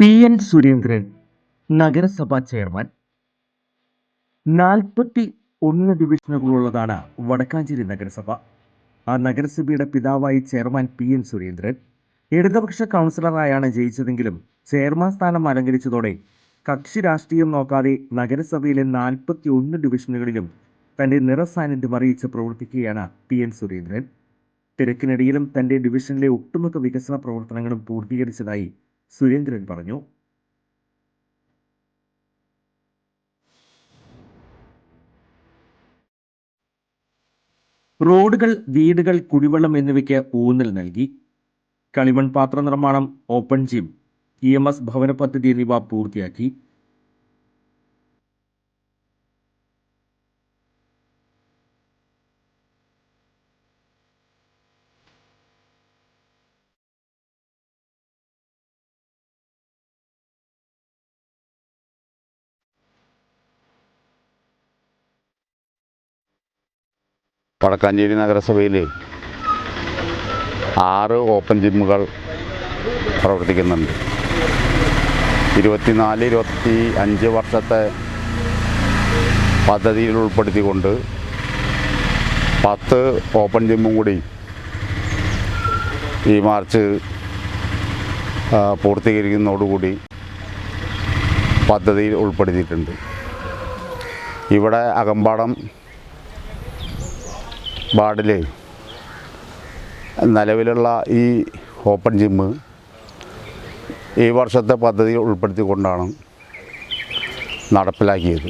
പി.എൻ. സുരേന്ദ്രൻ നഗരസഭാ ചെയർമാൻ. 41 ഡിവിഷനുകളുള്ളതാണ് വടക്കാഞ്ചേരി നഗരസഭ. ആ നഗരസഭയുടെ പിതാവായി ചെയർമാൻ പി.എൻ. സുരേന്ദ്രൻ ഇടതുപക്ഷ കൗൺസിലറായാണ് ജയിച്ചതെങ്കിലും ചെയർമാൻ സ്ഥാനം അലങ്കരിച്ചതോടെ കക്ഷി രാഷ്ട്രീയം നോക്കാതെ നഗരസഭയിലെ 41 ഡിവിഷനുകളിലും തന്റെ നിറസാന്നിധ്യം അറിയിച്ച് പ്രവർത്തിക്കുകയാണ് പി.എൻ. സുരേന്ദ്രൻ. തിരക്കിനിടയിലും തന്റെ ഡിവിഷനിലെ ഒട്ടുമിക്ക വികസന പ്രവർത്തനങ്ങളും പൂർത്തീകരിച്ചതായി സുരേന്ദ്രൻ പറഞ്ഞു. റോഡുകൾ, വീടുകൾ, കുടിവെള്ളം എന്നിവയ്ക്ക് ഊന്നൽ നൽകി. കളിമൺ പാത്ര നിർമ്മാണം, ഓപ്പൺ ജിം, EMS ഭവന പദ്ധതി എന്നിവ പൂർത്തിയാക്കി. വടക്കാഞ്ചേരി നഗരസഭയിൽ 6 ഓപ്പൺ ജിമ്മുകൾ പ്രവർത്തിക്കുന്നുണ്ട്. 24-25 വർഷത്തെ പദ്ധതിയിൽ ഉൾപ്പെടുത്തിക്കൊണ്ട് 10 ഓപ്പൺ ജിമ്മും കൂടി ഈ മാർച്ച് പൂർത്തീകരിക്കുന്നതോടുകൂടി പദ്ധതിയിൽ ഉൾപ്പെടുത്തിയിട്ടുണ്ട്. ഇവിടെ അകമ്പാടം വാർഡിൽ നിലവിലുള്ള ഈ ഓപ്പൺ ജിമ്മ് ഈ വർഷത്തെ പദ്ധതി ഉൾപ്പെടുത്തിക്കൊണ്ടാണ് നടപ്പിലാക്കിയത്.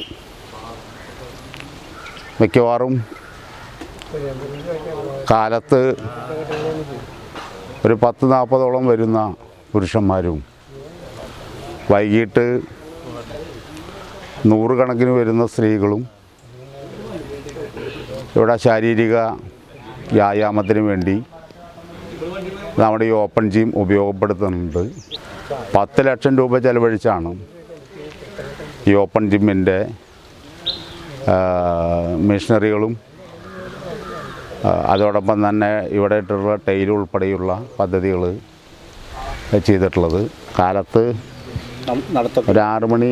മിക്കവാറും കാലത്ത് ഒരു 10-40ഓളം വരുന്ന പുരുഷന്മാരും വൈകിട്ട് 100 കണക്കിന് വരുന്ന സ്ത്രീകളും ഇവിടെ ശാരീരിക വ്യായാമത്തിന് വേണ്ടി നമ്മുടെ ഈ ഓപ്പൺ ജിം ഉപയോഗപ്പെടുത്തുന്നുണ്ട്. 10 ലക്ഷം രൂപ ചെലവഴിച്ചാണ് ഈ ഓപ്പൺ ജിമ്മിൻ്റെ മെഷീനറികളും അതോടൊപ്പം തന്നെ ഇവിടെ ഇട്ടുള്ള ടൈൽ ഉൾപ്പെടെയുള്ള പദ്ധതികൾ ചെയ്തിട്ടുള്ളത്. കാലത്ത് ഒരു 6 മണി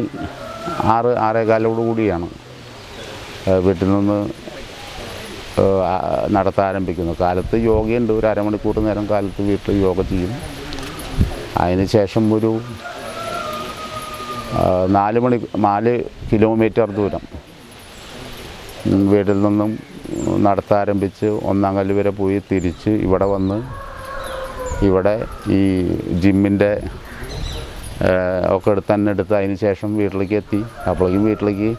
6-6:15 കൂടിയാണ് വീട്ടിൽ നിന്ന് നടത്താൻ ആരംഭിക്കുന്നു. കാലത്ത് യോഗയുണ്ട്, ഒരു അരമണിക്കൂർ നേരം കാലത്ത് വീട്ടിൽ യോഗ ചെയ്യും. അതിന് ശേഷം ഒരു 4 കിലോമീറ്റർ ദൂരം വീട്ടിൽ നിന്നും നടത്താൻ ആരംഭിച്ച് 1-ാം കല്ല് വരെ പോയി തിരിച്ച് ഇവിടെ വന്ന് ഇവിടെ ഈ ജിമ്മിൻ്റെ ഒക്കെ എടുത്ത് അതിന് ശേഷം വീട്ടിലേക്ക് എത്തി. അപ്പോഴേക്കും വീട്ടിലേക്ക്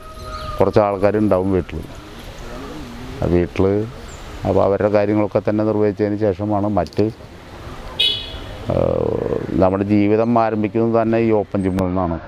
കുറച്ച് ആൾക്കാരുണ്ടാവും വീട്ടിൽ. അപ്പോൾ അവരുടെ കാര്യങ്ങളൊക്കെ തന്നെ നിർവഹിച്ചതിന് ശേഷമാണ് മറ്റ് നമ്മുടെ ജീവിതം ആരംഭിക്കുന്നത് തന്നെ ഈ ഓപ്പൺ ജിമ്മിൽ നിന്നാണ്.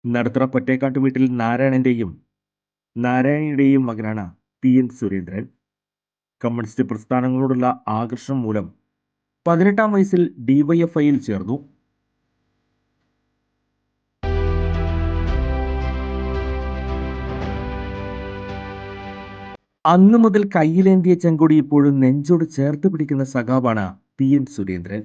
നടത്തറ പൊറ്റേക്കാട്ട് വീട്ടിൽ നാരായണിയുടെയും മകനാണ് പി.എൻ. സുരേന്ദ്രൻ. കമ്മ്യൂണിസ്റ്റ് പ്രസ്ഥാനങ്ങളോടുള്ള ആകർഷണം മൂലം 18-ാം വയസ്സിൽ DYFIയിൽ ചേർന്നു. അന്നു മുതൽ കയ്യിലേന്തിയ ചെങ്കൊടി ഇപ്പോഴും നെഞ്ചോട് ചേർത്ത് പിടിക്കുന്ന സഖാവാണ് P N. Surendran.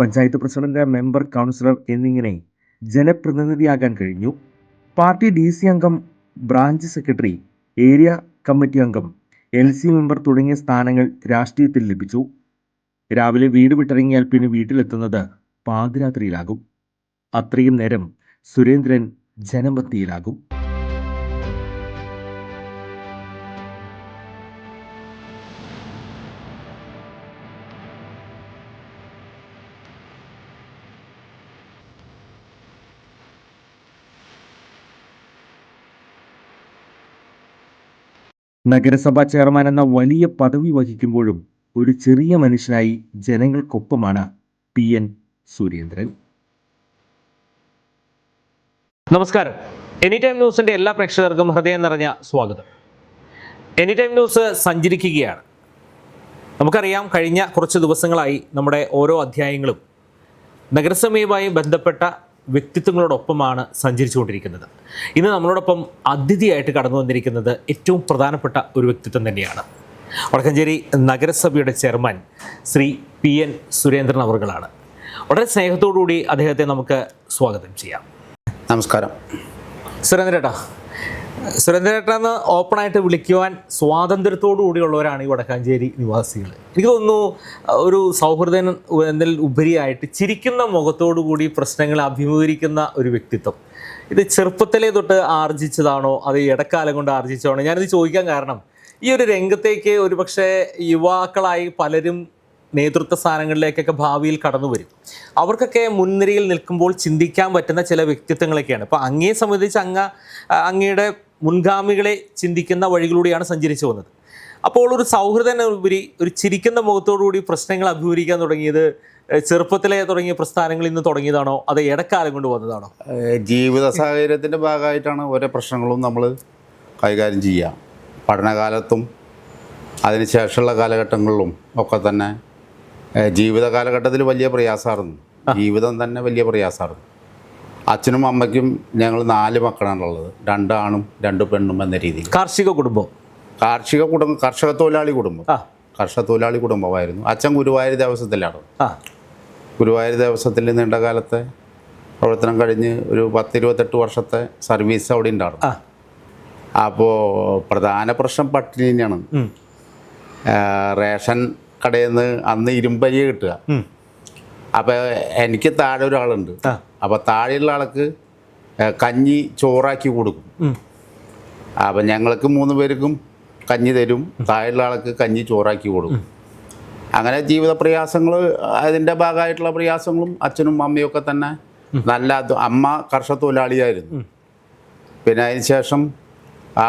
Panchayat president, member, councillor എന്നിങ്ങനെ ജനപ്രതിനിധിയാകാൻ കഴിഞ്ഞു. പാർട്ടി DC അംഗം, ബ്രാഞ്ച് സെക്രട്ടറി, ഏരിയ കമ്മിറ്റി അംഗം, LC മെമ്പർ തുടങ്ങിയ സ്ഥാനങ്ങൾ രാഷ്ട്രീയത്തിൽ ലഭിച്ചു. രാവിലെ വീട് വിട്ടിറങ്ങിയാൽ പിന്നെ വീട്ടിലെത്തുന്നത് പാതിരാത്രിയിലാകും. അത്രയും നേരം സുരേന്ദ്രൻ ജനമധ്യയിലാകും. നഗരസഭാ ചെയർമാൻ എന്ന വലിയ പദവി വഹിക്കുമ്പോഴും ഒരു ചെറിയ മനുഷ്യനായി ജനങ്ങൾക്കൊപ്പമാണ് PN സുരേന്ദ്രൻ. നമസ്കാരം. എനി ടൈം ന്യൂസിൻ്റെ എല്ലാ പ്രേക്ഷകർക്കും ഹൃദയം നിറഞ്ഞ സ്വാഗതം. എനി ടൈം ന്യൂസ് സഞ്ചരിക്കുകയാണ്. നമുക്കറിയാം, കഴിഞ്ഞ കുറച്ച് ദിവസങ്ങളായി നമ്മുടെ ഓരോ അധ്യായങ്ങളും നഗരസഭയുമായി ബന്ധപ്പെട്ട വ്യക്തിത്വങ്ങളോടൊപ്പമാണ് സഞ്ചരിച്ചുകൊണ്ടിരിക്കുന്നത്. ഇന്ന് നമ്മളോടൊപ്പം അതിഥിയായിട്ട് കടന്നു വന്നിരിക്കുന്നത് ഏറ്റവും പ്രധാനപ്പെട്ട ഒരു വ്യക്തിത്വം തന്നെയാണ്. വടക്കഞ്ചേരി നഗരസഭയുടെ ചെയർമാൻ ശ്രീ PN സുരേന്ദ്രൻ അവറുകളാണ്. വളരെ സ്നേഹത്തോടുകൂടി അദ്ദേഹത്തെ നമുക്ക് സ്വാഗതം ചെയ്യാം. നമസ്കാരം. സുരേന്ദ്രേട്ടനെന്ന് ഓപ്പണായിട്ട് വിളിക്കുവാൻ സ്വാതന്ത്ര്യത്തോടു കൂടിയുള്ളവരാണ് ഈ വടക്കാഞ്ചേരി നിവാസികൾ. എനിക്ക് തോന്നുന്നു ഒരു സൗഹൃദം എന്നതിൽ ഉപരിയായിട്ട് ചിരിക്കുന്ന മുഖത്തോടു കൂടി പ്രശ്നങ്ങളെ അഭിമുഖീകരിക്കുന്ന ഒരു വ്യക്തിത്വം. ഇത് ചെറുപ്പത്തിലേ തൊട്ട് ആർജിച്ചതാണോ, അത് ഇടക്കാലം കൊണ്ട് ആർജിച്ചതാണോ? ഞാനിത് ചോദിക്കാൻ കാരണം, ഈ ഒരു രംഗത്തേക്ക് ഒരുപക്ഷെ യുവാക്കളായി പലരും നേതൃത്വ സ്ഥാനങ്ങളിലേക്കൊക്കെ ഭാവിയിൽ കടന്നു വരും. അവർക്കൊക്കെ മുൻനിരയിൽ നിൽക്കുമ്പോൾ ചിന്തിക്കാൻ പറ്റുന്ന ചില വ്യക്തിത്വങ്ങളൊക്കെയാണ്. ഇപ്പോൾ അങ്ങയെ സംബന്ധിച്ച് അങ്ങയുടെ മുൻഗാമികളെ ചിന്തിക്കുന്ന വഴികളിലൂടെയാണ് സഞ്ചരിച്ചു വന്നത്. അപ്പോൾ ഒരു സൗഹൃദത്തിനുപരി ഒരു ചിരിക്കുന്ന മുഖത്തോടുകൂടി പ്രശ്നങ്ങൾ അഭിമുഖീകരിക്കാൻ തുടങ്ങിയത് ചെറുപ്പത്തിലെ തുടങ്ങിയ പ്രസ്ഥാനങ്ങൾ ഇന്ന് തുടങ്ങിയതാണോ, അത് ഇടക്കാലം കൊണ്ട് വന്നതാണോ? ജീവിത സാഹചര്യത്തിൻ്റെ ഭാഗമായിട്ടാണ് ഓരോ പ്രശ്നങ്ങളും നമ്മൾ കൈകാര്യം ചെയ്യുക. പഠനകാലത്തും അതിനുശേഷമുള്ള കാലഘട്ടങ്ങളിലും ഒക്കെ തന്നെ ജീവിത കാലഘട്ടത്തിൽ വലിയ പ്രയാസമായിരുന്നു. ജീവിതം തന്നെ വലിയ പ്രയാസമായിരുന്നു. അച്ഛനും അമ്മയ്ക്കും ഞങ്ങൾ 4 മക്കളാണുള്ളത്. 2 ആണും 2 പെണ്ണും എന്ന രീതിയിൽ. കാർഷിക കുടുംബം, കർഷക തൊഴിലാളി കുടുംബമായിരുന്നു. അച്ഛൻ ഗുരുവായൂർ ദേവസ്വത്തിലാണ്. ഗുരുവായൂർ ദേവസ്വത്തിൽ നീണ്ട കാലത്തെ പ്രവർത്തനം കഴിഞ്ഞ് ഒരു 10-28 വർഷത്തെ സർവീസ് അവിടെ ഉണ്ടായിരുന്നു. അപ്പോൾ പ്രധാന പ്രശ്നം പട്ടിണി തന്നെയാണ്. റേഷൻ കടയിൽ നിന്ന് അന്ന് ഇരുമ്പരി കിട്ടുക. അപ്പോൾ എനിക്ക് താഴെ ഒരാളുണ്ട്. അപ്പോൾ താഴെയുള്ള ആൾക്ക് കഞ്ഞി ചോറാക്കി കൊടുക്കും. അപ്പം ഞങ്ങൾക്ക് 3 പേർക്കും കഞ്ഞി തരും, താഴെയുള്ള ആൾക്ക് കഞ്ഞി ചോറാക്കി കൊടുക്കും. അങ്ങനെ ജീവിത പ്രയാസങ്ങൾ, അതിൻ്റെ ഭാഗമായിട്ടുള്ള പ്രയാസങ്ങളും അച്ഛനും അമ്മയൊക്കെ തന്നെ നല്ല. അമ്മ കർഷക തൊഴിലാളിയായിരുന്നു. പിന്നെ അതിന് ശേഷം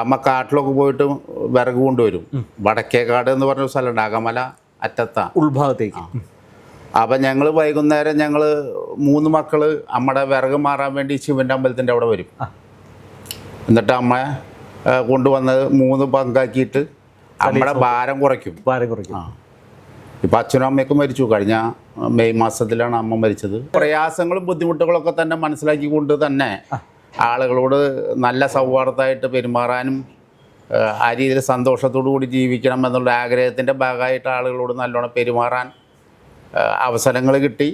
അമ്മ കാട്ടിലൊക്കെ പോയിട്ട് വിറക് കൊണ്ടുവരും. വടക്കേക്കാട് എന്ന് പറഞ്ഞ സ്ഥലമുണ്ട്, അകമല അറ്റത്താണ്, ഉൾഭാഗത്തേക്ക്. അപ്പം ഞങ്ങൾ വൈകുന്നേരം 3 മക്കൾ അമ്മയുടെ വിറക് മാറാൻ വേണ്ടി ശിവൻ്റെ അമ്പലത്തിൻ്റെ അവിടെ വരും. എന്നിട്ട് അമ്മ കൊണ്ടുവന്ന് 3 പങ്കാക്കിയിട്ട് അമ്മയുടെ ഭാരം കുറയ്ക്കും. ഇപ്പം അച്ഛനും അമ്മയൊക്കെ മരിച്ചു. കഴിഞ്ഞ മെയ് മാസത്തിലാണ് അമ്മ മരിച്ചത്. പ്രയാസങ്ങളും ബുദ്ധിമുട്ടുകളൊക്കെ തന്നെ മനസ്സിലാക്കിക്കൊണ്ട് തന്നെ ആളുകളോട് നല്ല സൗഹാർദ്ദമായിട്ട് പെരുമാറാനും ആ രീതിയിൽ സന്തോഷത്തോടു കൂടി ജീവിക്കണം എന്നുള്ള ആഗ്രഹത്തിൻ്റെ ഭാഗമായിട്ട് ആളുകളോട് നല്ലോണം പെരുമാറാൻ അവസരങ്ങൾ കിട്ടി.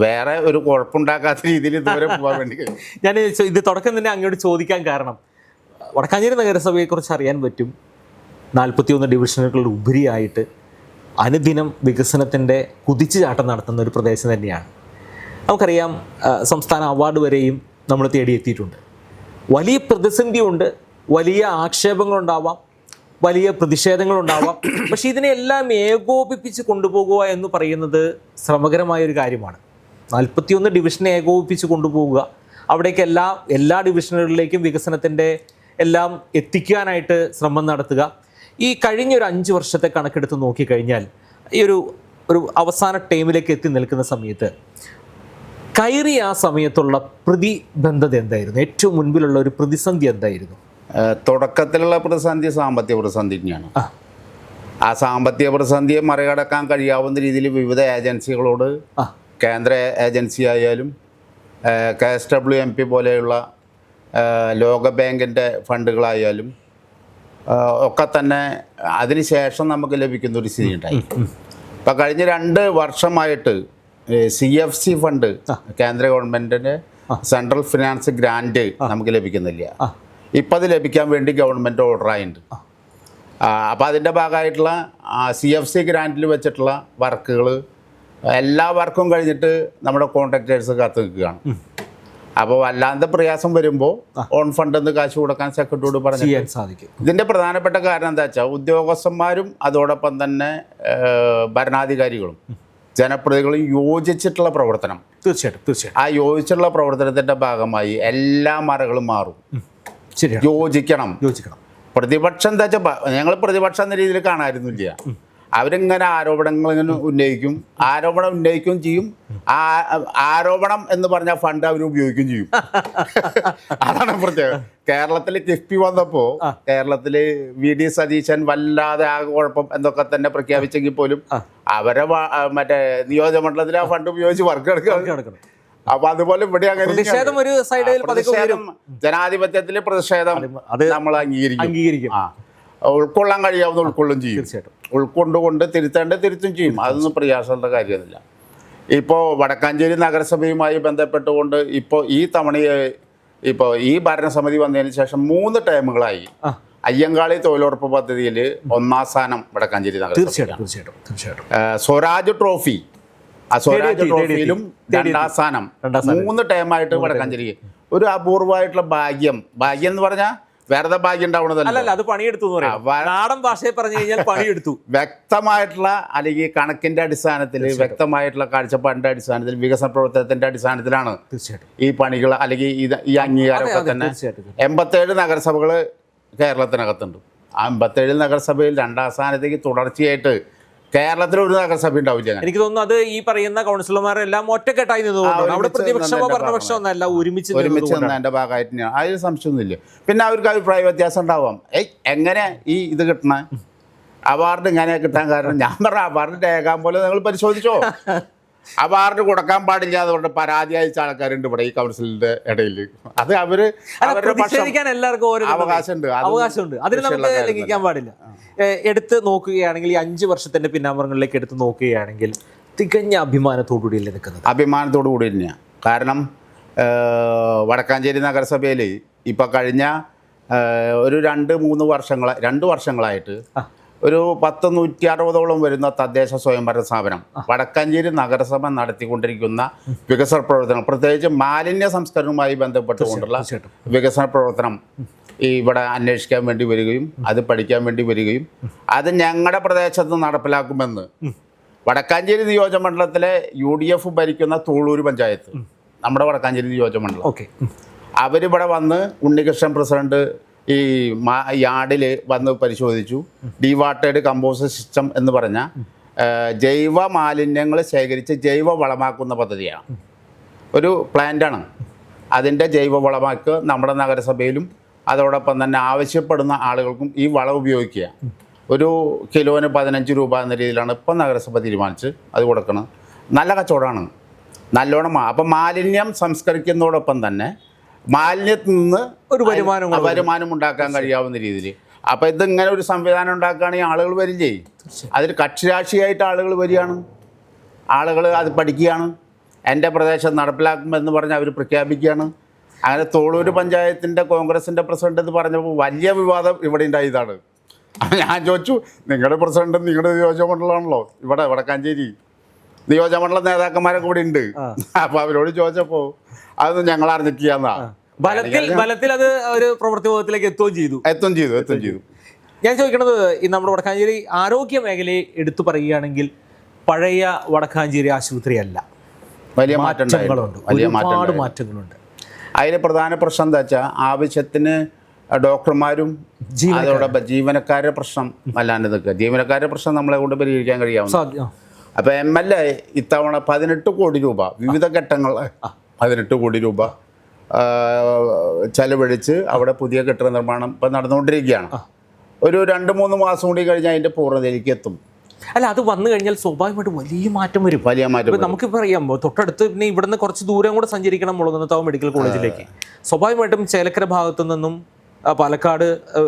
വേറെ ഒരു കുഴപ്പമുണ്ടാക്കാത്ത രീതിയിൽ ഇതുവരെ പോകാൻ വേണ്ടി. ഞാൻ ഇത് തുടക്കം തന്നെ അങ്ങോട്ട് ചോദിക്കാൻ കാരണം, വടക്കാഞ്ചേരി നഗരസഭയെക്കുറിച്ച് അറിയാൻ പറ്റും. 41 ഡിവിഷനുകളുടെ ഉപരിയായിട്ട് അനുദിനം വികസനത്തിൻ്റെ കുതിച്ചുചാട്ടം നടത്തുന്ന ഒരു പ്രദേശം തന്നെയാണ്. നമുക്കറിയാം, സംസ്ഥാന അവാർഡ് വരെയും നമ്മൾ തേടിയെത്തിയിട്ടുണ്ട്. വലിയ പ്രതിസന്ധിയുണ്ട്, വലിയ ആക്ഷേപങ്ങളുണ്ടാവാം, വലിയ പ്രതിഷേധങ്ങളുണ്ടാവാം. പക്ഷേ ഇതിനെല്ലാം ഏകോപിപ്പിച്ച് കൊണ്ടുപോകുക എന്ന് പറയുന്നത് ശ്രമകരമായൊരു കാര്യമാണ്. 41 ഡിവിഷനെ ഏകോപിപ്പിച്ച് കൊണ്ടുപോവുക, അവിടേക്ക് എല്ലാ ഡിവിഷനുകളിലേക്കും വികസനത്തിൻ്റെ എല്ലാം എത്തിക്കാനായിട്ട് ശ്രമം നടത്തുക. ഈ കഴിഞ്ഞൊരു 5 വർഷത്തെ കണക്കെടുത്ത് നോക്കിക്കഴിഞ്ഞാൽ ഈ ഒരു അവസാന ടൈമിലേക്ക് എത്തി നിൽക്കുന്ന സമയത്ത് കയറിയ ആ സമയത്തുള്ള പ്രതിബന്ധത എന്തായിരുന്നു? ഏറ്റവും മുൻപിലുള്ള ഒരു പ്രതിസന്ധി എന്തായിരുന്നു? തുടക്കത്തിലുള്ള പ്രതിസന്ധി സാമ്പത്തിക പ്രതിസന്ധി തന്നെയാണ്. ആ സാമ്പത്തിക പ്രതിസന്ധിയെ മറികടക്കാൻ കഴിയാവുന്ന രീതിയിൽ വിവിധ ഏജൻസികളോട്, കേന്ദ്ര ഏജൻസി ആയാലും KSWMP പോലെയുള്ള ലോക ബാങ്കിൻ്റെ ഫണ്ടുകളായാലും ഒക്കെ തന്നെ അതിന് ശേഷം നമുക്ക് ലഭിക്കുന്ന ഒരു സ്ഥിതി ഉണ്ടായി. ഇപ്പം കഴിഞ്ഞ 2 വർഷമായിട്ട് CFC ഫണ്ട് കേന്ദ്ര ഗവൺമെൻറ്റിൻ്റെ സെൻട്രൽ ഫിനാൻസ് ഗ്രാൻറ്റ് നമുക്ക് ലഭിക്കുന്നില്ല. ഇപ്പം അത് ലഭിക്കാൻ വേണ്ടി ഗവൺമെൻറ് ഓർഡറായിട്ടുണ്ട്. അപ്പോൾ അതിൻ്റെ ഭാഗമായിട്ടുള്ള CFC ഗ്രാൻറ്റിൽ വെച്ചിട്ടുള്ള വർക്കുകൾ എല്ലാ വർക്കും കഴിഞ്ഞിട്ട് നമ്മുടെ കോൺട്രാക്ടേഴ്സ് കാത്തു നിൽക്കുകയാണ്. അപ്പോൾ വല്ലാതെ പ്രയാസം വരുമ്പോൾ ഓൺ ഫണ്ട് എന്ന് കാശ് കൊടുക്കാൻ സെക്രട്ടറിയോട് പറഞ്ഞു സാധിക്കും. ഇതിൻ്റെ പ്രധാനപ്പെട്ട കാരണം എന്താ വെച്ചാൽ ഉദ്യോഗസ്ഥന്മാരും അതോടൊപ്പം തന്നെ ഭരണാധികാരികളും ജനപ്രതിനിധികളും യോജിച്ചിട്ടുള്ള പ്രവർത്തനം, തീർച്ചയായിട്ടും ആ യോജിച്ചിട്ടുള്ള പ്രവർത്തനത്തിൻ്റെ ഭാഗമായി എല്ലാ മറകളും മാറും. യോജിക്കണം. പ്രതിപക്ഷം എന്താ വെച്ചാൽ ഞങ്ങൾ പ്രതിപക്ഷം എന്ന രീതിയിൽ കാണാമായിരുന്നില്ല. അവരിങ്ങനെ ആരോപണങ്ങൾ ഇങ്ങനെ ഉന്നയിക്കും, ആരോപണം ഉന്നയിക്കുകയും ചെയ്യും. ആരോപണം എന്ന് പറഞ്ഞാൽ ഫണ്ട് അവർ ഉപയോഗിക്കുകയും ചെയ്യും. അതാണ് പ്രത്യേകം. കേരളത്തിൽ കിഫ്ബി വന്നപ്പോൾ കേരളത്തിൽ VD സതീശൻ വല്ലാതെ ആ കുഴപ്പം എന്തൊക്കെ തന്നെ പ്രഖ്യാപിച്ചെങ്കിൽ പോലും അവരെ മറ്റേ നിയോജകമണ്ഡലത്തിൽ ആ ഫണ്ട് ഉപയോഗിച്ച് വർക്ക് എടുക്കണം. അപ്പൊ അതുപോലെ ഇവിടെ അങ്ങനെ ജനാധിപത്യത്തിൽ പ്രതിഷേധം നമ്മൾ അംഗീകരിക്കും. ഉൾക്കൊള്ളാൻ കഴിയാവുന്ന ഉൾക്കൊള്ളും ചെയ്യും. ഉൾക്കൊണ്ടുകൊണ്ട് തിരുത്തും ചെയ്യും. അതൊന്നും പ്രയാസമുള്ള കാര്യമൊന്നുമില്ല. ഇപ്പോൾ വടക്കാഞ്ചേരി നഗരസഭയുമായി ബന്ധപ്പെട്ടുകൊണ്ട് ഇപ്പോൾ ഈ തവണ ഇപ്പോൾ ഈ ഭരണസമിതി വന്നതിന് ശേഷം 3 ടൈമുകളായി അയ്യങ്കാളി തൊഴിലുറപ്പ് പദ്ധതിയിൽ 1ാം സ്ഥാനം വടക്കാഞ്ചേരി നഗരസഭ. സ്വരാജ് ട്രോഫി, ആ സ്വരാജ് ട്രോഫിയിലും 2ാം സ്ഥാനം. 3 ടൈമായിട്ട് വടക്കാഞ്ചേരി. ഒരു അപൂർവമായിട്ടുള്ള ഭാഗ്യം എന്ന് പറഞ്ഞാൽ വെറുതെ ഭാഗ്യം ഉണ്ടാവണതല്ല, അത് പണിയെടുത്തു. നാടൻ ഭാഷയെ പറഞ്ഞു കഴിഞ്ഞാൽ പണിയെടുത്തു. വ്യക്തമായിട്ടുള്ള അല്ലെങ്കിൽ കണക്കിന്റെ അടിസ്ഥാനത്തിൽ, വ്യക്തമായിട്ടുള്ള കാഴ്ചപ്പാടിന്റെ അടിസ്ഥാനത്തിൽ, വികസന പ്രവർത്തനത്തിന്റെ അടിസ്ഥാനത്തിലാണ് ഈ പണികൾ അല്ലെങ്കിൽ ഈ അംഗീകാരമൊക്കെ തന്നെ. 87 നഗരസഭകൾ കേരളത്തിനകത്തുണ്ട്. ആ 87 നഗരസഭയിൽ 2ാം സ്ഥാനത്തേക്ക് തുടർച്ചയായിട്ട് കേരളത്തിൽ ഒരു നഗരസഭ ഉണ്ടാവില്ല. എനിക്ക് തോന്നുന്നു അത് ഈ പറയുന്ന കൗൺസിലർമാരെല്ലാം ഒറ്റക്കെട്ടായി നിന്നുകൊണ്ട് അവിടെ പ്രതിപക്ഷമോ ഭരണപക്ഷമോ ഒന്നല്ല, ഒരുമിച്ച് നിന്നതിന്റെ ഭാഗമായിട്ട് തന്നെയാണ്. അതിൽ സംശയമൊന്നുമില്ല. പിന്നെ അവർക്ക് അഭിപ്രായ വ്യത്യാസം ഉണ്ടാവാം. എങ്ങനെ ഈ ഇത് കിട്ടണ അവാർഡ് ഇങ്ങനെ കിട്ടാൻ കാരണം ഞാൻ പറഞ്ഞ അവാർഡ് രേഖാൻ പോലെ നിങ്ങൾ പരിശോധിച്ചോ. അവാർഡ് കൊടുക്കാൻ പാടില്ല അതുകൊണ്ട് പരാതി അയച്ച ആൾക്കാരുണ്ട് ഇവിടെ ഈ കൗൺസിലിന്റെ ഇടയിൽ. അത് അവരുടെ എല്ലാവർക്കും അവകാശമുണ്ട്. അതിന് നമുക്ക് ലംഘിക്കാൻ പാടില്ല. എടുത്ത് നോക്കുകയാണെങ്കിൽ ഈ 5 വർഷത്തിന്റെ പിന്നാമ്പുറങ്ങളിലേക്ക് എടുത്ത് നോക്കുകയാണെങ്കിൽ തികഞ്ഞ അഭിമാനത്തോടുകൂടിയല്ലേ നിൽക്കുന്നത്? അഭിമാനത്തോടു കൂടി തന്നെയാണ്. കാരണം വടക്കാഞ്ചേരി നഗരസഭയിൽ ഇപ്പം കഴിഞ്ഞ ഒരു 2 വർഷങ്ങളായിട്ട് ഒരു 160ഓളം വരുന്ന തദ്ദേശ സ്വയംഭരണ സ്ഥാപനം വടക്കാഞ്ചേരി നഗരസഭ നടത്തിക്കൊണ്ടിരിക്കുന്ന വികസന പ്രവർത്തനം, പ്രത്യേകിച്ച് മാലിന്യ സംസ്കരണവുമായി ബന്ധപ്പെട്ടുകൊണ്ടുള്ള വികസന പ്രവർത്തനം ഇവിടെ അന്വേഷിക്കാൻ വേണ്ടി വരികയും അത് പഠിക്കാൻ വേണ്ടി വരികയും അത് ഞങ്ങളുടെ പ്രദേശത്ത് നടപ്പിലാക്കുമെന്ന് വടക്കാഞ്ചേരി നിയോജകമണ്ഡലത്തിലെ UDF ഭരിക്കുന്ന തൂളൂർ പഞ്ചായത്ത്, നമ്മുടെ വടക്കാഞ്ചേരി നിയോജകമണ്ഡലം, അവരിവിടെ വന്ന് ഉണ്ണികൃഷ്ണൻ പ്രസിഡന്റ് ഈ യാർഡിൽ വന്ന് പരിശോധിച്ചു. ഡിവാട്ടേഡ് കമ്പോസ്റ്റ് സിസ്റ്റം എന്ന് പറഞ്ഞ ജൈവ മാലിന്യങ്ങൾ ശേഖരിച്ച് ജൈവ വളമാക്കുന്ന പദ്ധതിയാണ്. ഒരു പ്ലാന്റാണ്. അതിൻ്റെ ജൈവ വളമാക്ക് നമ്മുടെ നഗരസഭയിലും അതോടൊപ്പം തന്നെ ആവശ്യപ്പെടുന്ന ആളുകൾക്കും ഈ വളം ഉപയോഗിക്കുക. ഒരു കിലോന് 15 രൂപ എന്ന രീതിയിലാണ് ഇപ്പം നഗരസഭ തീരുമാനിച്ച് അത് കൊടുക്കണം. നല്ല കച്ചവടമാണ്, നല്ലോണം. അപ്പം മാലിന്യം സംസ്കരിക്കുന്നതോടൊപ്പം തന്നെ മാലിന്യത്തിൽ നിന്ന് ഒരു വരുമാനം ഉണ്ടാക്കാൻ കഴിയാവുന്ന രീതിയിൽ. അപ്പം ഇതിങ്ങനെ ഒരു സംവിധാനം ഉണ്ടാക്കുകയാണെങ്കിൽ ആളുകൾ വരില്ലേ? അതിൽ കക്ഷിരാശിയായിട്ട് ആളുകൾ വരികയാണ്, ആളുകൾ അത് പഠിക്കുകയാണ്, എൻ്റെ പ്രദേശം നടപ്പിലാക്കുമെന്ന് പറഞ്ഞ് അവർ പ്രഖ്യാപിക്കുകയാണ്. അങ്ങനെ തോളൂർ പഞ്ചായത്തിൻ്റെ കോൺഗ്രസിൻ്റെ പ്രസിഡന്റ് എന്ന് പറഞ്ഞപ്പോൾ വലിയ വിവാദം ഇവിടെ ഉണ്ടായതാണ്. ഞാൻ ചോദിച്ചു, നിങ്ങളുടെ പ്രസിഡന്റ് നിങ്ങളുടെ നിയോജകമണ്ഡലമാണല്ലോ, ഇവിടെ വടക്കാഞ്ചേരി നിയോജകമണ്ഡലം നേതാക്കന്മാരൊക്കെ ഇവിടെ ഉണ്ട്. അപ്പോൾ അവരോട് ചോദിച്ചപ്പോൾ അതൊന്നും ഞങ്ങൾ അറിഞ്ഞിട്ടില്ലാന്നാ. ബലത്തിൽ അത് ഒരു പ്രവൃത്തി ബോധത്തിലേക്ക് എത്തുകയും ചെയ്തു. ഞാൻ ചോദിക്കണത്, ഈ നമ്മുടെ വടക്കാഞ്ചേരി ആരോഗ്യ മേഖലയെ എടുത്തു പറയുകയാണെങ്കിൽ പഴയ വടക്കാഞ്ചേരി ആശുപത്രി അല്ല, വലിയ ഒരുപാട് മാറ്റങ്ങളുണ്ട്. അതിന് പ്രധാന പ്രശ്നം എന്താ വെച്ചാൽ ആവശ്യത്തിന് ഡോക്ടർമാരും അതോടൊപ്പം ജീവനക്കാരുടെ പ്രശ്നം അല്ലാണ്ട് നിൽക്കുക. ജീവനക്കാരുടെ പ്രശ്നം നമ്മളെ കൊണ്ട് പരിഹരിക്കാൻ കഴിയാവുന്ന. അപ്പോൾ MLA ഇത്തവണ 18 കോടി രൂപ വിവിധ ഘട്ടങ്ങൾ 18 കോടി രൂപ ചെലവഴിച്ച് അവിടെ പുതിയ കെട്ടിട നിർമ്മാണം ഇപ്പം നടന്നുകൊണ്ടിരിക്കുകയാണ്. ഒരു 2-3 മാസം കൂടി കഴിഞ്ഞാൽ അതിൻ്റെ പൂർണ്ണതയിലേക്ക് എത്തും. അല്ല, അത് വന്നു കഴിഞ്ഞാൽ സ്വാഭാവികമായിട്ട് വലിയ മാറ്റം വരും. നമുക്കിപ്പോൾ അറിയാം, തൊട്ടടുത്ത് പിന്നെ ഇവിടുന്ന് കുറച്ച് ദൂരം കൂടെ സഞ്ചരിക്കണം മുളകുന്നത്താവ് മെഡിക്കൽ കോളേജിലേക്ക്. സ്വാഭാവികമായിട്ടും ചേലക്കര ഭാഗത്തു നിന്നും പാലക്കാട്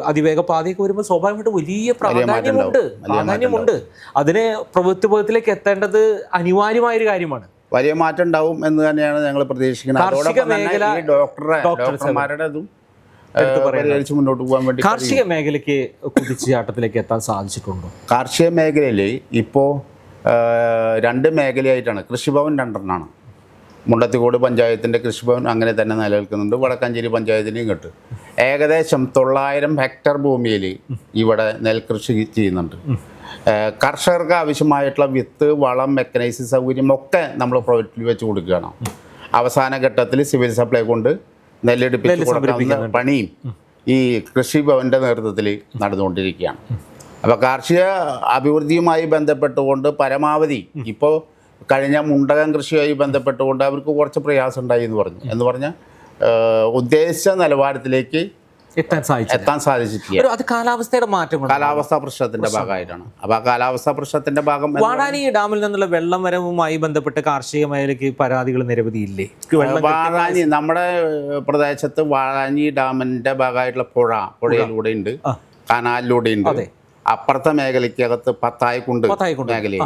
അതിവേഗ പാതയൊക്കെ വരുമ്പോൾ സ്വാഭാവികമായിട്ട് വലിയ പ്രാധാന്യമുണ്ട്. അതിന് പ്രവൃത്തി പദത്തിലേക്ക് എത്തേണ്ടത് അനിവാര്യമായൊരു കാര്യമാണ്. വലിയ മാറ്റം ഉണ്ടാവും എന്ന് തന്നെയാണ് ഞങ്ങൾ പ്രതീക്ഷിക്കുന്നത്. അതോടൊപ്പം തന്നെ ഈ ഡോക്ടർമാരുടെ ഇതും പരിഹരിച്ച് മുന്നോട്ട് പോകാൻ വേണ്ടി കാർഷിക മേഖലയ്ക്ക് കുതിച്ചുചാട്ടത്തിലേക്ക് എത്താൻ സാധിച്ചിട്ടുണ്ടോ? കാർഷിക മേഖലയിൽ ഇപ്പോൾ 2 മേഖലയായിട്ടാണ്. കൃഷിഭവൻ 2 മുണ്ടത്തിക്കോട് പഞ്ചായത്തിൻ്റെ കൃഷിഭവൻ അങ്ങനെ തന്നെ നിലനിൽക്കുന്നുണ്ട്. വടക്കാഞ്ചേരി പഞ്ചായത്തിന് ഇങ്ങോട്ട് ഏകദേശം 900 ഹെക്ടർ ഭൂമിയിൽ ഇവിടെ നെൽകൃഷി ചെയ്യുന്നുണ്ട്. കർഷകർക്ക് ആവശ്യമായിട്ടുള്ള വിത്ത്, വളം, മെക്കനൈസ് സൗകര്യം ഒക്കെ നമ്മൾ പ്രൊജക്റ്റിൽ വെച്ച് കൊടുക്കുകയാണ്. അവസാന ഘട്ടത്തിൽ സിവിൽ സപ്ലൈ കൊണ്ട് നെല്ലെടുപ്പിച്ച് കൊടുക്കാവുന്ന പണിയും ഈ കൃഷിഭവൻ്റെ നേതൃത്വത്തിൽ നടന്നുകൊണ്ടിരിക്കുകയാണ്. അപ്പോൾ കാർഷിക അഭിവൃദ്ധിയുമായി ബന്ധപ്പെട്ടുകൊണ്ട് പരമാവധി ഇപ്പോൾ കഴിഞ്ഞ മുണ്ടകം കൃഷിയുമായി ബന്ധപ്പെട്ടുകൊണ്ട് അവർക്ക് കുറച്ച് പ്രയാസം ഉണ്ടായി എന്ന് പറഞ്ഞാൽ ഉദ്ദേശിച്ച നിലവാരത്തിലേക്ക് എത്താൻ സാധിച്ചിട്ടില്ല. അത് കാലാവസ്ഥയുടെ മാറ്റം, കാലാവസ്ഥാ പ്രശ്നത്തിന്റെ ഭാഗമായിട്ടാണ്. അപ്പോൾ ആ കാലാവസ്ഥാ പ്രശ്നത്തിന്റെ ഭാഗം വാഴാനി ഡാമിൽ നിന്നുള്ള വെള്ളം വരവുമായി ബന്ധപ്പെട്ട് കാർഷിക മേഖലയ്ക്ക് പരാതികൾ നിരവധി ഇല്ലേ? വാഴാനി നമ്മുടെ പ്രദേശത്ത് വാഴാനി ഡാമിന്റെ ഭാഗമായിട്ടുള്ള പുഴയിലൂടെ ഉണ്ട്, കനാലിലൂടെ ഉണ്ട്. അപ്പുറത്തെ മേഖലയ്ക്കകത്ത് പത്തായക്കുണ്ട് മേഖലയിൽ.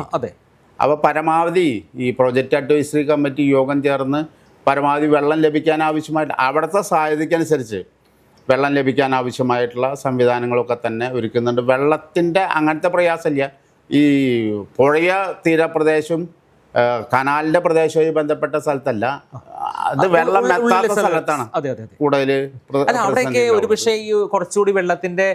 അപ്പോൾ പരമാവധി ഈ പ്രൊജക്റ്റ് അഡ്വൈസറി കമ്മിറ്റി യോഗം ചേർന്ന് പരമാവധി വെള്ളം ലഭിക്കാൻ ആവശ്യമായിട്ട് അവിടുത്തെ സാധ്യതയ്ക്കനുസരിച്ച് വെള്ളം ലഭിക്കാൻ ആവശ്യമായിട്ടുള്ള സംവിധാനങ്ങളൊക്കെ തന്നെ ഒരുക്കുന്നുണ്ട്. വെള്ളത്തിൻ്റെ അങ്ങനത്തെ പ്രയാസമില്ല. ഈ പുഴയ തീരപ്രദേശവും കനാലിൻ്റെ പ്രദേശവുമായി ബന്ധപ്പെട്ട സ്ഥലത്തല്ല, അത് വെള്ളം എത്താത്ത സ്ഥലത്താണ് കൂടുതൽ. അവിടെയൊക്കെ ഒരു പക്ഷേ ഈ കുറച്ചുകൂടി വെള്ളത്തിന്റെ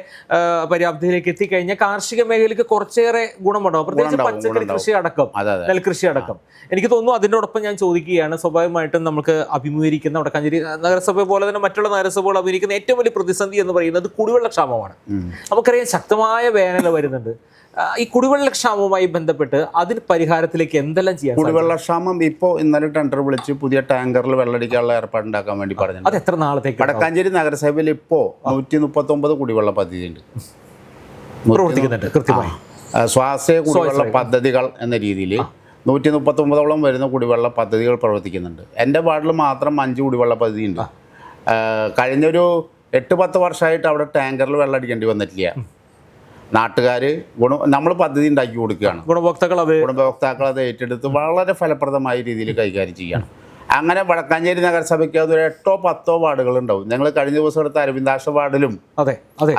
പര്യാപ്തതയിലേക്ക് എത്തിക്കഴിഞ്ഞാൽ കാർഷിക മേഖലയ്ക്ക് കുറച്ചേറെ ഗുണമുണ്ടാവും, പ്രത്യേകിച്ച് പച്ചക്കറി കൃഷി അടക്കം, നെൽകൃഷി അടക്കം. എനിക്ക് തോന്നുന്നു അതിനോടൊപ്പം ഞാൻ ചോദിക്കുകയാണ്, സ്വാഭാവികമായിട്ടും നമുക്ക് അഭിമുഖീകരിക്കുന്ന വടക്കാഞ്ചേരി നഗരസഭ പോലെ തന്നെ മറ്റുള്ള നഗരസഭകൾ അഭിമുഖീകരിക്കുന്ന ഏറ്റവും വലിയ പ്രതിസന്ധി എന്ന് പറയുന്നത് കുടിവെള്ളക്ഷാമമാണ്. നമുക്കറിയാം ശക്തമായ വേനൽ വരുന്നുണ്ട്. ഈ കുടിവെള്ളക്ഷാമവുമായി ബന്ധപ്പെട്ട് അതിന് പരിഹാരത്തിലേക്ക് എന്തെല്ലാം ചെയ്യാം? കുടിവെള്ളക്ഷാമം ഇപ്പോൾ ഇന്നലെ ടെൻഡർ വിളിച്ച് പുതിയ ടാങ്കറിൽ വെള്ളടിക്കാനുള്ള ഏർപ്പാടുണ്ടാക്കാൻ വേണ്ടി പറഞ്ഞു. അത് എത്ര നാളത്തേക്ക്? വടക്കാഞ്ചേരി നഗരസഭയിൽ ഇപ്പോൾ 139 കുടിവെള്ള പദ്ധതി ഉണ്ട്, പ്രവർത്തിക്കുന്നുണ്ട് കൃത്യമായി. സ്വാശ്രയ കുടിവെള്ള പദ്ധതികൾ എന്ന രീതിയിൽ 139ഓളം വരുന്ന കുടിവെള്ള പദ്ധതികൾ പ്രവർത്തിക്കുന്നുണ്ട്. എൻ്റെ വാർഡിൽ മാത്രം 5 കുടിവെള്ള പദ്ധതി ഉണ്ട്. കഴിഞ്ഞൊരു 8-10 വർഷമായിട്ട് അവിടെ ടാങ്കറിൽ വെള്ളം അടിക്കേണ്ടി വന്നിട്ടില്ല. നാട്ടുകാർ നമ്മൾ പദ്ധതി ഉണ്ടാക്കി കൊടുക്കുകയാണ്, ഗുണഭോക്താക്കൾ അത് ഏറ്റെടുത്ത് വളരെ ഫലപ്രദമായ രീതിയിൽ കൈകാര്യം ചെയ്യണം. അങ്ങനെ വടക്കാഞ്ചേരി നഗരസഭയ്ക്ക് അതൊരു 8-10 വാർഡുകൾ ഉണ്ടാവും. ഞങ്ങൾ കഴിഞ്ഞ ദിവസം എടുത്ത അരവിന്ദാക്ഷ വാർഡിലും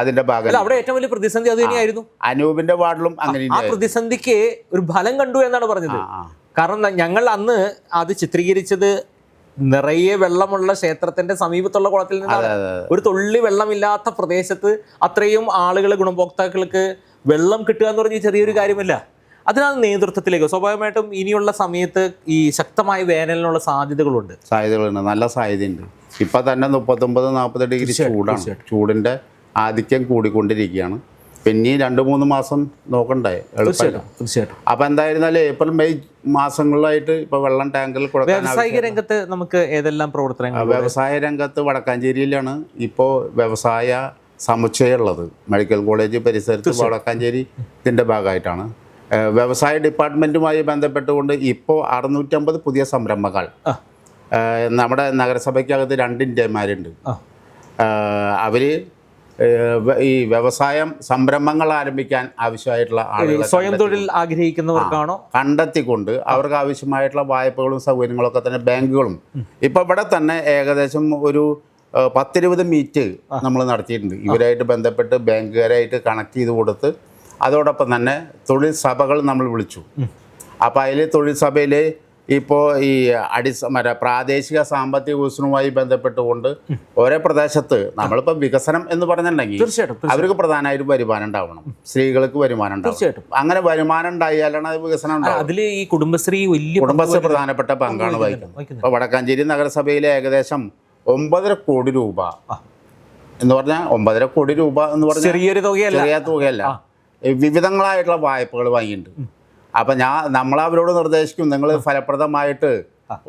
അതിന്റെ ഭാഗം അവിടെ ഏറ്റവും വലിയ പ്രതിസന്ധി അത് തന്നെയായിരുന്നു. അനൂപിന്റെ വാർഡിലും അങ്ങനെ ആ പ്രതിസന്ധിക്ക് ഒരു ഫലം കണ്ടു എന്നാണ് പറഞ്ഞത്. കാരണം ഞങ്ങൾ അന്ന് അത് ചിത്രീകരിച്ചത് നിറയെ വെള്ളമുള്ള ക്ഷേത്രത്തിന്റെ സമീപത്തുള്ള കുളത്തിൽ നിന്നാണ്. ഒരു തുള്ളി വെള്ളമില്ലാത്ത പ്രദേശത്ത് അത്രയും ആളുകൾ, ഗുണഭോക്താക്കൾക്ക് വെള്ളം കിട്ടുക എന്ന് പറഞ്ഞാൽ ചെറിയൊരു കാര്യമല്ല. അതിനാണ് നേതൃത്വത്തിലേക്ക് സ്വാഭാവികമായിട്ടും ഇനിയുള്ള സമയത്ത് ഈ ശക്തമായ വേനലിനുള്ള സാധ്യതകളുണ്ട്. നല്ല സാധ്യതയുണ്ട്. ഇപ്പം തന്നെ 39-40 ഡിഗ്രി ചൂടാണ്. ചൂടിൻ്റെ ആധിക്യം കൂടിക്കൊണ്ടിരിക്കുകയാണ്. പിന്നെ 2-3 മാസം നോക്കണ്ടേ? തീർച്ചയായിട്ടും. അപ്പം എന്തായിരുന്നാലും April-May മാസങ്ങളിലായിട്ട് ഇപ്പോൾ വെള്ളം ടാങ്കിൽ കൊടുക്കാൻ. വ്യാവസായിക രംഗത്ത് നമുക്ക് ഏതെല്ലാം പ്രവർത്തനങ്ങൾ? വ്യവസായ രംഗത്ത് വടക്കാഞ്ചേരിയിലാണ് ഇപ്പോൾ വ്യവസായ സമുച്ചയം ഉള്ളത്. മെഡിക്കൽ കോളേജ് പരിസരത്ത് വടക്കാഞ്ചേരി ഇതിൻ്റെ ഭാഗമായിട്ടാണ്. വ്യവസായ ഡിപ്പാർട്ട്മെൻറ്റുമായി ബന്ധപ്പെട്ടുകൊണ്ട് ഇപ്പോൾ 650 പുതിയ സംരംഭങ്ങൾ നമ്മുടെ നഗരസഭയ്ക്കകത്ത് 2 ഇന്ത്യന്മാരുണ്ട്. അവർ ഈ വ്യവസായം സംരംഭങ്ങൾ ആരംഭിക്കാൻ ആവശ്യമായിട്ടുള്ള ആളുകൾ സ്വയം തൊഴിൽ ആഗ്രഹിക്കുന്നവർക്കാണോ കണ്ടെത്തിക്കൊണ്ട് അവർക്ക് ആവശ്യമായിട്ടുള്ള വായ്പകളും സൗകര്യങ്ങളൊക്കെ തന്നെ ബാങ്കുകളും ഇപ്പോൾ ഇവിടെ തന്നെ ഏകദേശം ഒരു 10-20 മീറ്റ് നമ്മൾ നടത്തിയിട്ടുണ്ട്. ഇവരായിട്ട് ബന്ധപ്പെട്ട് ബാങ്കുകാരായിട്ട് കണക്ട് ചെയ്ത് കൊടുത്ത് അതോടൊപ്പം തന്നെ തൊഴിൽ സഭകൾ നമ്മൾ വിളിച്ചു. അപ്പോൾ അതിൽ തൊഴിൽ സഭയിൽ ഇപ്പോൾ ഈ പ്രാദേശിക സാമ്പത്തിക വികസനവുമായി ബന്ധപ്പെട്ടുകൊണ്ട് ഓരോ പ്രദേശത്ത് നമ്മളിപ്പോൾ വികസനം എന്ന് പറഞ്ഞിട്ടുണ്ടെങ്കിൽ അവർക്ക് പ്രധാനമായിട്ടും വരുമാനം ഉണ്ടാവണം, സ്ത്രീകൾക്ക് വരുമാനം ഉണ്ടാവണം. അങ്ങനെ വരുമാനം ഉണ്ടായാലാണ് അത് വികസനം ഉണ്ടാവും. അതിൽ ഈ കുടുംബശ്രീ പ്രധാനപ്പെട്ട പങ്കാണ് വഹിക്കുന്നത്. ഇപ്പോൾ വടക്കാഞ്ചേരി നഗരസഭയിലെ ഏകദേശം 9.5 കോടി രൂപ എന്ന് പറഞ്ഞാൽ 9.5 കോടി രൂപ എന്ന് പറഞ്ഞാൽ ചെറിയ തുകയല്ല, വിവിധങ്ങളായിട്ടുള്ള വായ്പകൾ വാങ്ങിയിട്ടുണ്ട്. അപ്പം നമ്മളവരോട് നിർദ്ദേശിക്കും, നിങ്ങൾ ഫലപ്രദമായിട്ട്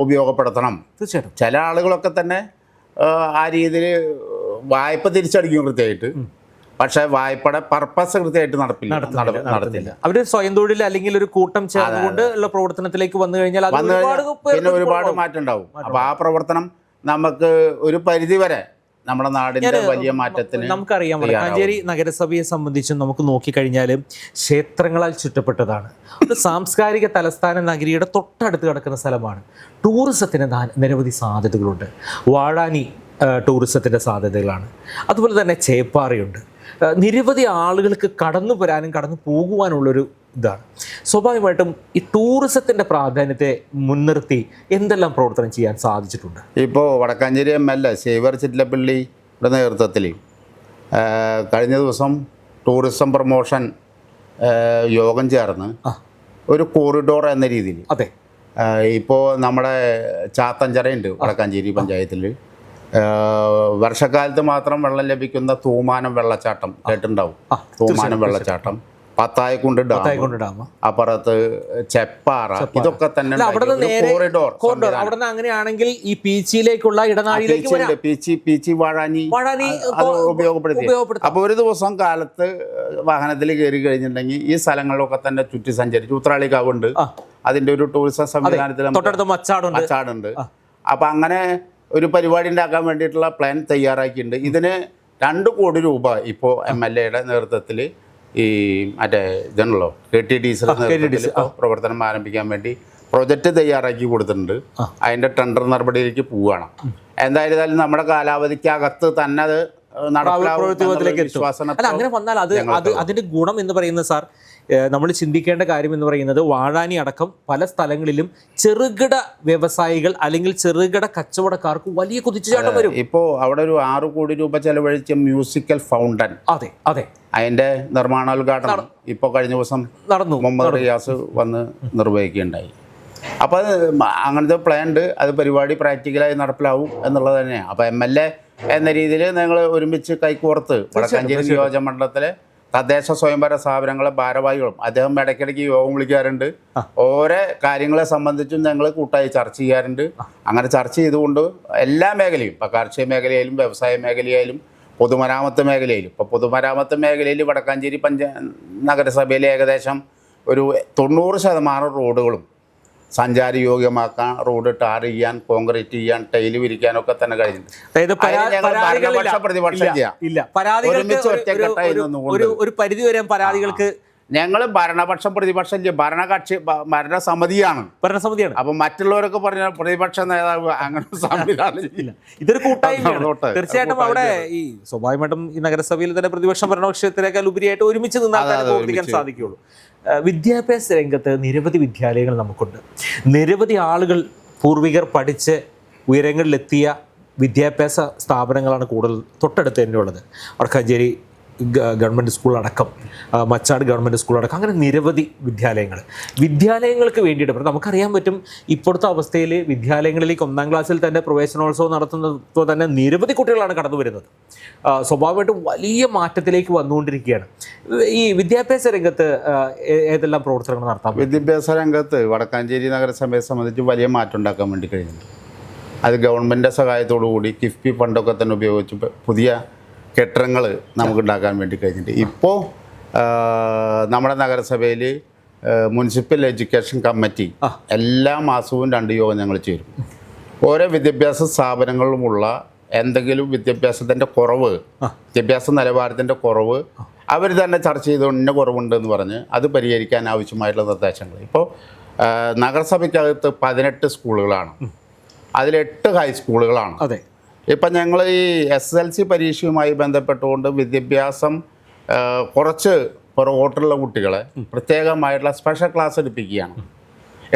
ഉപയോഗപ്പെടുത്തണം. തീർച്ചയായിട്ടും ചില ആളുകളൊക്കെ തന്നെ ആ രീതിയിൽ വായ്പ തിരിച്ചടിക്കും കൃത്യമായിട്ട്, പക്ഷേ വായ്പയുടെ പർപ്പസ് കൃത്യമായിട്ട് നടത്തില്ല. അവർ സ്വയം തൊഴിൽ അല്ലെങ്കിൽ ഒരു കൂട്ടം ചേർന്നുകൊണ്ട് ഉള്ള പ്രവർത്തനത്തിലേക്ക് വന്നു കഴിഞ്ഞാൽ പിന്നെ ഒരുപാട് മാറ്റം ഉണ്ടാവും. അപ്പോൾ ആ പ്രവർത്തനം നമുക്ക് ഒരു പരിധി വരെ നമ്മുടെ നാടിന്റെ വലിയ മാറ്റത്തിന് നമുക്കറിയാം വടക്കാഞ്ചേരി നഗരസഭയെ സംബന്ധിച്ചും നമുക്ക് നോക്കിക്കഴിഞ്ഞാൽ ക്ഷേത്രങ്ങളാൽ ചുറ്റപ്പെട്ടതാണ്. ഒരു സാംസ്കാരിക തലസ്ഥാന നഗരിയുടെ തൊട്ടടുത്ത് കിടക്കുന്ന സ്ഥലമാണ്. ടൂറിസത്തിന് നിരവധി സാധ്യതകളുണ്ട്. വാഴാനി ടൂറിസത്തിൻ്റെ സാധ്യതകളാണ്. അതുപോലെ തന്നെ ചേപ്പാറയുണ്ട്. നിരവധി ആളുകൾക്ക് കടന്നു വരാനും കടന്നു പോകുവാനുള്ളൊരു ഇതാണ്. സ്വാഭാവികമായിട്ടും ഈ ടൂറിസത്തിൻ്റെ പ്രാധാന്യത്തെ മുൻനിർത്തി എന്തെല്ലാം പ്രവർത്തനം ചെയ്യാൻ സാധിച്ചിട്ടുണ്ട്? ഇപ്പോൾ വടക്കാഞ്ചേരി MLA സേവ്യർ ചിറ്റലപ്പള്ളിയുടെ നേതൃത്വത്തിൽ കഴിഞ്ഞ ദിവസം ടൂറിസം പ്രൊമോഷൻ യോഗം ചേർന്ന് ഒരു കോറിഡോർ എന്ന രീതിയിൽ അതെ ഇപ്പോൾ നമ്മുടെ ചാത്തഞ്ചിറയുണ്ട് വടക്കാഞ്ചേരി പഞ്ചായത്തിൽ. വർഷക്കാലത്ത് മാത്രം വെള്ളം ലഭിക്കുന്ന തൂമാനം വെള്ളച്ചാട്ടം കേട്ടിട്ടുണ്ടാവും. തൂമാനം വെള്ളച്ചാട്ടം, പത്തായക്കുണ്ട് ഡാം, അപ്പുറത്ത് ചെപ്പാറ, ഇതൊക്കെ തന്നെ കോറിഡോർ. അവിടെ നിന്ന് അങ്ങനെയാണെങ്കിൽ ഈ പീച്ചിയിലേക്കുള്ള ഇടനാഴിയിലേക്ക് പീച്ചി വാഴാനി ഉപയോഗപ്പെടുത്തി. അപ്പോൾ ഒരു ദിവസം കാലത്ത് വാഹനത്തിൽ കയറി കഴിഞ്ഞിട്ടുണ്ടെങ്കിൽ ഈ സ്ഥലങ്ങളിലൊക്കെ തന്നെ ചുറ്റി സഞ്ചരിച്ചു. ഉത്രാളിക്കാവുണ്ട്, അതിന്റെ ഒരു ടൂറിസം സംവിധാനത്തിൽ മച്ചാടുണ്ട്. അപ്പം അങ്ങനെ ഒരു പരിപാടി ഉണ്ടാക്കാൻ വേണ്ടിയിട്ടുള്ള പ്ലാൻ തയ്യാറാക്കിയിട്ടുണ്ട്. ഇതിന് 2 കോടി രൂപ ഇപ്പോൾ MLAയുടെ നേതൃത്വത്തിൽ ഈ മറ്റേ ഇതാണല്ലോ KTDC പ്രവർത്തനം ആരംഭിക്കാൻ വേണ്ടി പ്രൊജക്റ്റ് തയ്യാറാക്കി കൊടുത്തിട്ടുണ്ട്. അതിൻ്റെ ടെൻഡർ നടപടിയിലേക്ക് പോവുകയാണ്. എന്തായാലും നമ്മുടെ കാലാവധിക്കകത്ത് തന്നെ അത് അങ്ങനെ വന്നാൽ അതിന്റെ ഗുണം എന്ന് പറയുന്നത് സാർ, നമ്മൾ ചിന്തിക്കേണ്ട കാര്യം എന്ന് പറയുന്നത് വാഴാനി അടക്കം പല സ്ഥലങ്ങളിലും ചെറുകിട വ്യവസായികൾ അല്ലെങ്കിൽ ചെറുകിട കച്ചവടക്കാർക്ക് വലിയ കുതിച്ചുചാട്ടം വരും. ഇപ്പോൾ അവിടെ ഒരു 6 കോടി രൂപ ചെലവഴിച്ച മ്യൂസിക്കൽ ഫൗണ്ടൻ, അതെ അതെ, അതിന്റെ നിർമ്മാണോദ്ഘാടനം ഇപ്പോൾ കഴിഞ്ഞ ദിവസം നടന്നു. മുഹമ്മദ് റിയാസ് വന്ന് നിർവഹിക്കുകയുണ്ടായി. അപ്പോൾ അത് അങ്ങനത്തെ പ്ലാൻ ഉണ്ട്. അത് പരിപാടി പ്രാക്ടിക്കലായി നടപ്പിലാവും എന്നുള്ളത് തന്നെയാണ്. അപ്പോൾ MLA എന്ന രീതിയിൽ ഞങ്ങൾ ഒരുമിച്ച് കൈകോർത്ത് വടക്കാഞ്ചേരി നിയോജകമണ്ഡലത്തിലെ തദ്ദേശ സ്വയംഭരണ സ്ഥാപനങ്ങളെ ഭാരവാഹികളും അദ്ദേഹം ഇടയ്ക്കിടയ്ക്ക് യോഗം വിളിക്കാറുണ്ട്. ഓരോ കാര്യങ്ങളെ സംബന്ധിച്ചും ഞങ്ങൾ കൂട്ടായി ചർച്ച ചെയ്യാറുണ്ട്. അങ്ങനെ ചർച്ച ചെയ്തുകൊണ്ട് എല്ലാ മേഖലയും, ഇപ്പോൾ കാർഷിക മേഖലയിലും വ്യവസായ മേഖലയിലും പൊതുമരാമത്ത് മേഖലയിലും, ഇപ്പോൾ പൊതുമരാമത്ത് മേഖലയിൽ വടക്കാഞ്ചേരി നഗരസഭയിലെ ഏകദേശം ഒരു 90% റോഡുകളും സഞ്ചാരയോഗ്യമാക്കാൻ, റോഡ് ടാർ ചെയ്യാൻ, കോൺക്രീറ്റ് ചെയ്യാൻ, ടൈല് വിരിക്കാനൊക്കെ തന്നെ കഴിഞ്ഞിട്ടുണ്ട്. ഒരു പരിധി വരെ പരാതികൾക്ക് ഞങ്ങൾ ഭരണപക്ഷം പ്രതിപക്ഷം ഭരണകക്ഷി ഭരണസമിതിയാണ്. അപ്പൊ മറ്റുള്ളവരൊക്കെ പറഞ്ഞ പ്രതിപക്ഷ നേതാവ് അങ്ങനെ സംവിധാനം ഇല്ല. ഇതൊരു കൂട്ടായ്മയാണ്. തീർച്ചയായിട്ടും അവിടെ ഈ സ്വാഭാവികമായിട്ടും ഈ നഗരസഭയിൽ തന്നെ പ്രതിപക്ഷം ഭരണപക്ഷത്തിനേക്കാൾ ഉപരിയായിട്ട് ഒരുമിച്ച് നിന്നാൽ പ്രവർത്തിക്കാൻ സാധിക്കുകയുള്ളൂ. വിദ്യാഭ്യാസ രംഗത്ത് നിരവധി വിദ്യാലയങ്ങൾ നമുക്കുണ്ട്. നിരവധി ആളുകൾ പൂർവികർ പഠിച്ച് ഉയരങ്ങളിലെത്തിയ വിദ്യാഭ്യാസ സ്ഥാപനങ്ങളാണ് കൂടുതൽ തൊട്ടടുത്ത് തന്നെ ഉള്ളത്. വടക്കാഞ്ചേരി ഗവൺമെൻറ് സ്കൂളടക്കം, മച്ചാട് ഗവൺമെൻറ് സ്കൂളടക്കം, അങ്ങനെ നിരവധി വിദ്യാലയങ്ങൾക്ക് വേണ്ടിയിട്ട് നമുക്കറിയാൻ പറ്റും. ഇപ്പോഴത്തെ അവസ്ഥയിൽ വിദ്യാലയങ്ങളിലേക്ക് 1-ാം ക്ലാസ്സിൽ തന്നെ പ്രവേശനോത്സവം നടത്തുന്നപ്പോൾ തന്നെ നിരവധി കുട്ടികളാണ് കടന്നു വരുന്നത്. സ്വാഭാവികമായിട്ടും വലിയ മാറ്റത്തിലേക്ക് വന്നുകൊണ്ടിരിക്കുകയാണ്. ഈ വിദ്യാഭ്യാസ രംഗത്ത് ഏതെല്ലാം പ്രവർത്തനങ്ങൾ നടത്താം? വിദ്യാഭ്യാസ രംഗത്ത് വടക്കാഞ്ചേരി നഗരസഭയെ സംബന്ധിച്ച് വലിയ മാറ്റം ഉണ്ടാക്കാൻ വേണ്ടി കഴിഞ്ഞിട്ടുണ്ട്. അത് ഗവൺമെൻറ്റിൻ്റെ സഹായത്തോടു കൂടി കിഫ്ബി ഫണ്ടൊക്കെ തന്നെ ഉപയോഗിച്ച് പുതിയ കെട്ടിടങ്ങൾ നമുക്ക് ഉണ്ടാക്കാൻ വേണ്ടി കഴിഞ്ഞിട്ടുണ്ട്. ഇപ്പോൾ നമ്മുടെ നഗരസഭയിൽ മുനിസിപ്പൽ എഡ്യൂക്കേഷൻ കമ്മിറ്റി എല്ലാ മാസവും 2 യോഗം ഞങ്ങൾ ചേരും. ഓരോ വിദ്യാഭ്യാസ സ്ഥാപനങ്ങളിലുമുള്ള എന്തെങ്കിലും വിദ്യാഭ്യാസത്തിൻ്റെ കുറവ്, വിദ്യാഭ്യാസ നിലവാരത്തിൻ്റെ കുറവ് അവർ തന്നെ ചർച്ച ചെയ്തുകൊണ്ട് ഇന്ന കുറവുണ്ടെന്ന് പറഞ്ഞ് അത് പരിഹരിക്കാൻ ആവശ്യമായിട്ടുള്ള നിർദ്ദേശങ്ങൾ. ഇപ്പോൾ നഗരസഭയ്ക്കകത്ത് 18 സ്കൂളുകളാണ്, അതിൽ 8 ഹൈസ്കൂളുകളാണ്. അതെ. ഇപ്പം ഞങ്ങൾ ഈ SSLC പരീക്ഷയുമായി ബന്ധപ്പെട്ടുകൊണ്ട് വിദ്യാഭ്യാസം കുറച്ച് പുറകോട്ടുള്ള കുട്ടികളെ പ്രത്യേകമായിട്ടുള്ള സ്പെഷ്യൽ ക്ലാസ് എടുപ്പിക്കുകയാണ്.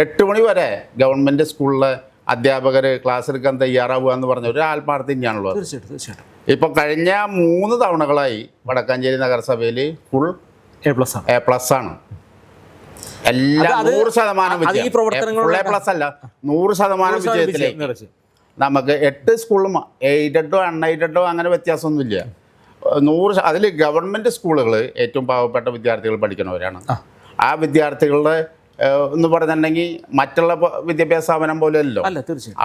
8 മണി വരെ ഗവൺമെൻറ് സ്കൂളിലെ അധ്യാപകർ ക്ലാസ് എടുക്കാൻ തയ്യാറാവുക എന്ന് പറഞ്ഞ ഒരു ആത്മാർത്ഥ തന്നെയാണുള്ളത്. തീർച്ചയായിട്ടും. ഇപ്പോൾ കഴിഞ്ഞ 3 തവണകളായി വടക്കാഞ്ചേരി നഗരസഭയിൽ ഫുൾ A+ ആണ്. എല്ലാം 100% വിജയം. A+ അല്ല, 100% വിജയത്തിലേക്ക് നമുക്ക് 8 സ്കൂളും എയ്ഡഡോ അൺഎയ്ഡഡോ അങ്ങനെ വ്യത്യാസമൊന്നുമില്ല. 100 അതിൽ ഗവൺമെൻറ് സ്കൂളുകൾ ഏറ്റവും പാവപ്പെട്ട വിദ്യാർത്ഥികൾ പഠിക്കുന്നവരാണ്. ആ വിദ്യാർത്ഥികളുടെ എന്ന് പറഞ്ഞിട്ടുണ്ടെങ്കിൽ മറ്റുള്ള വിദ്യാഭ്യാസ സ്ഥാപനം പോലെയല്ലോ,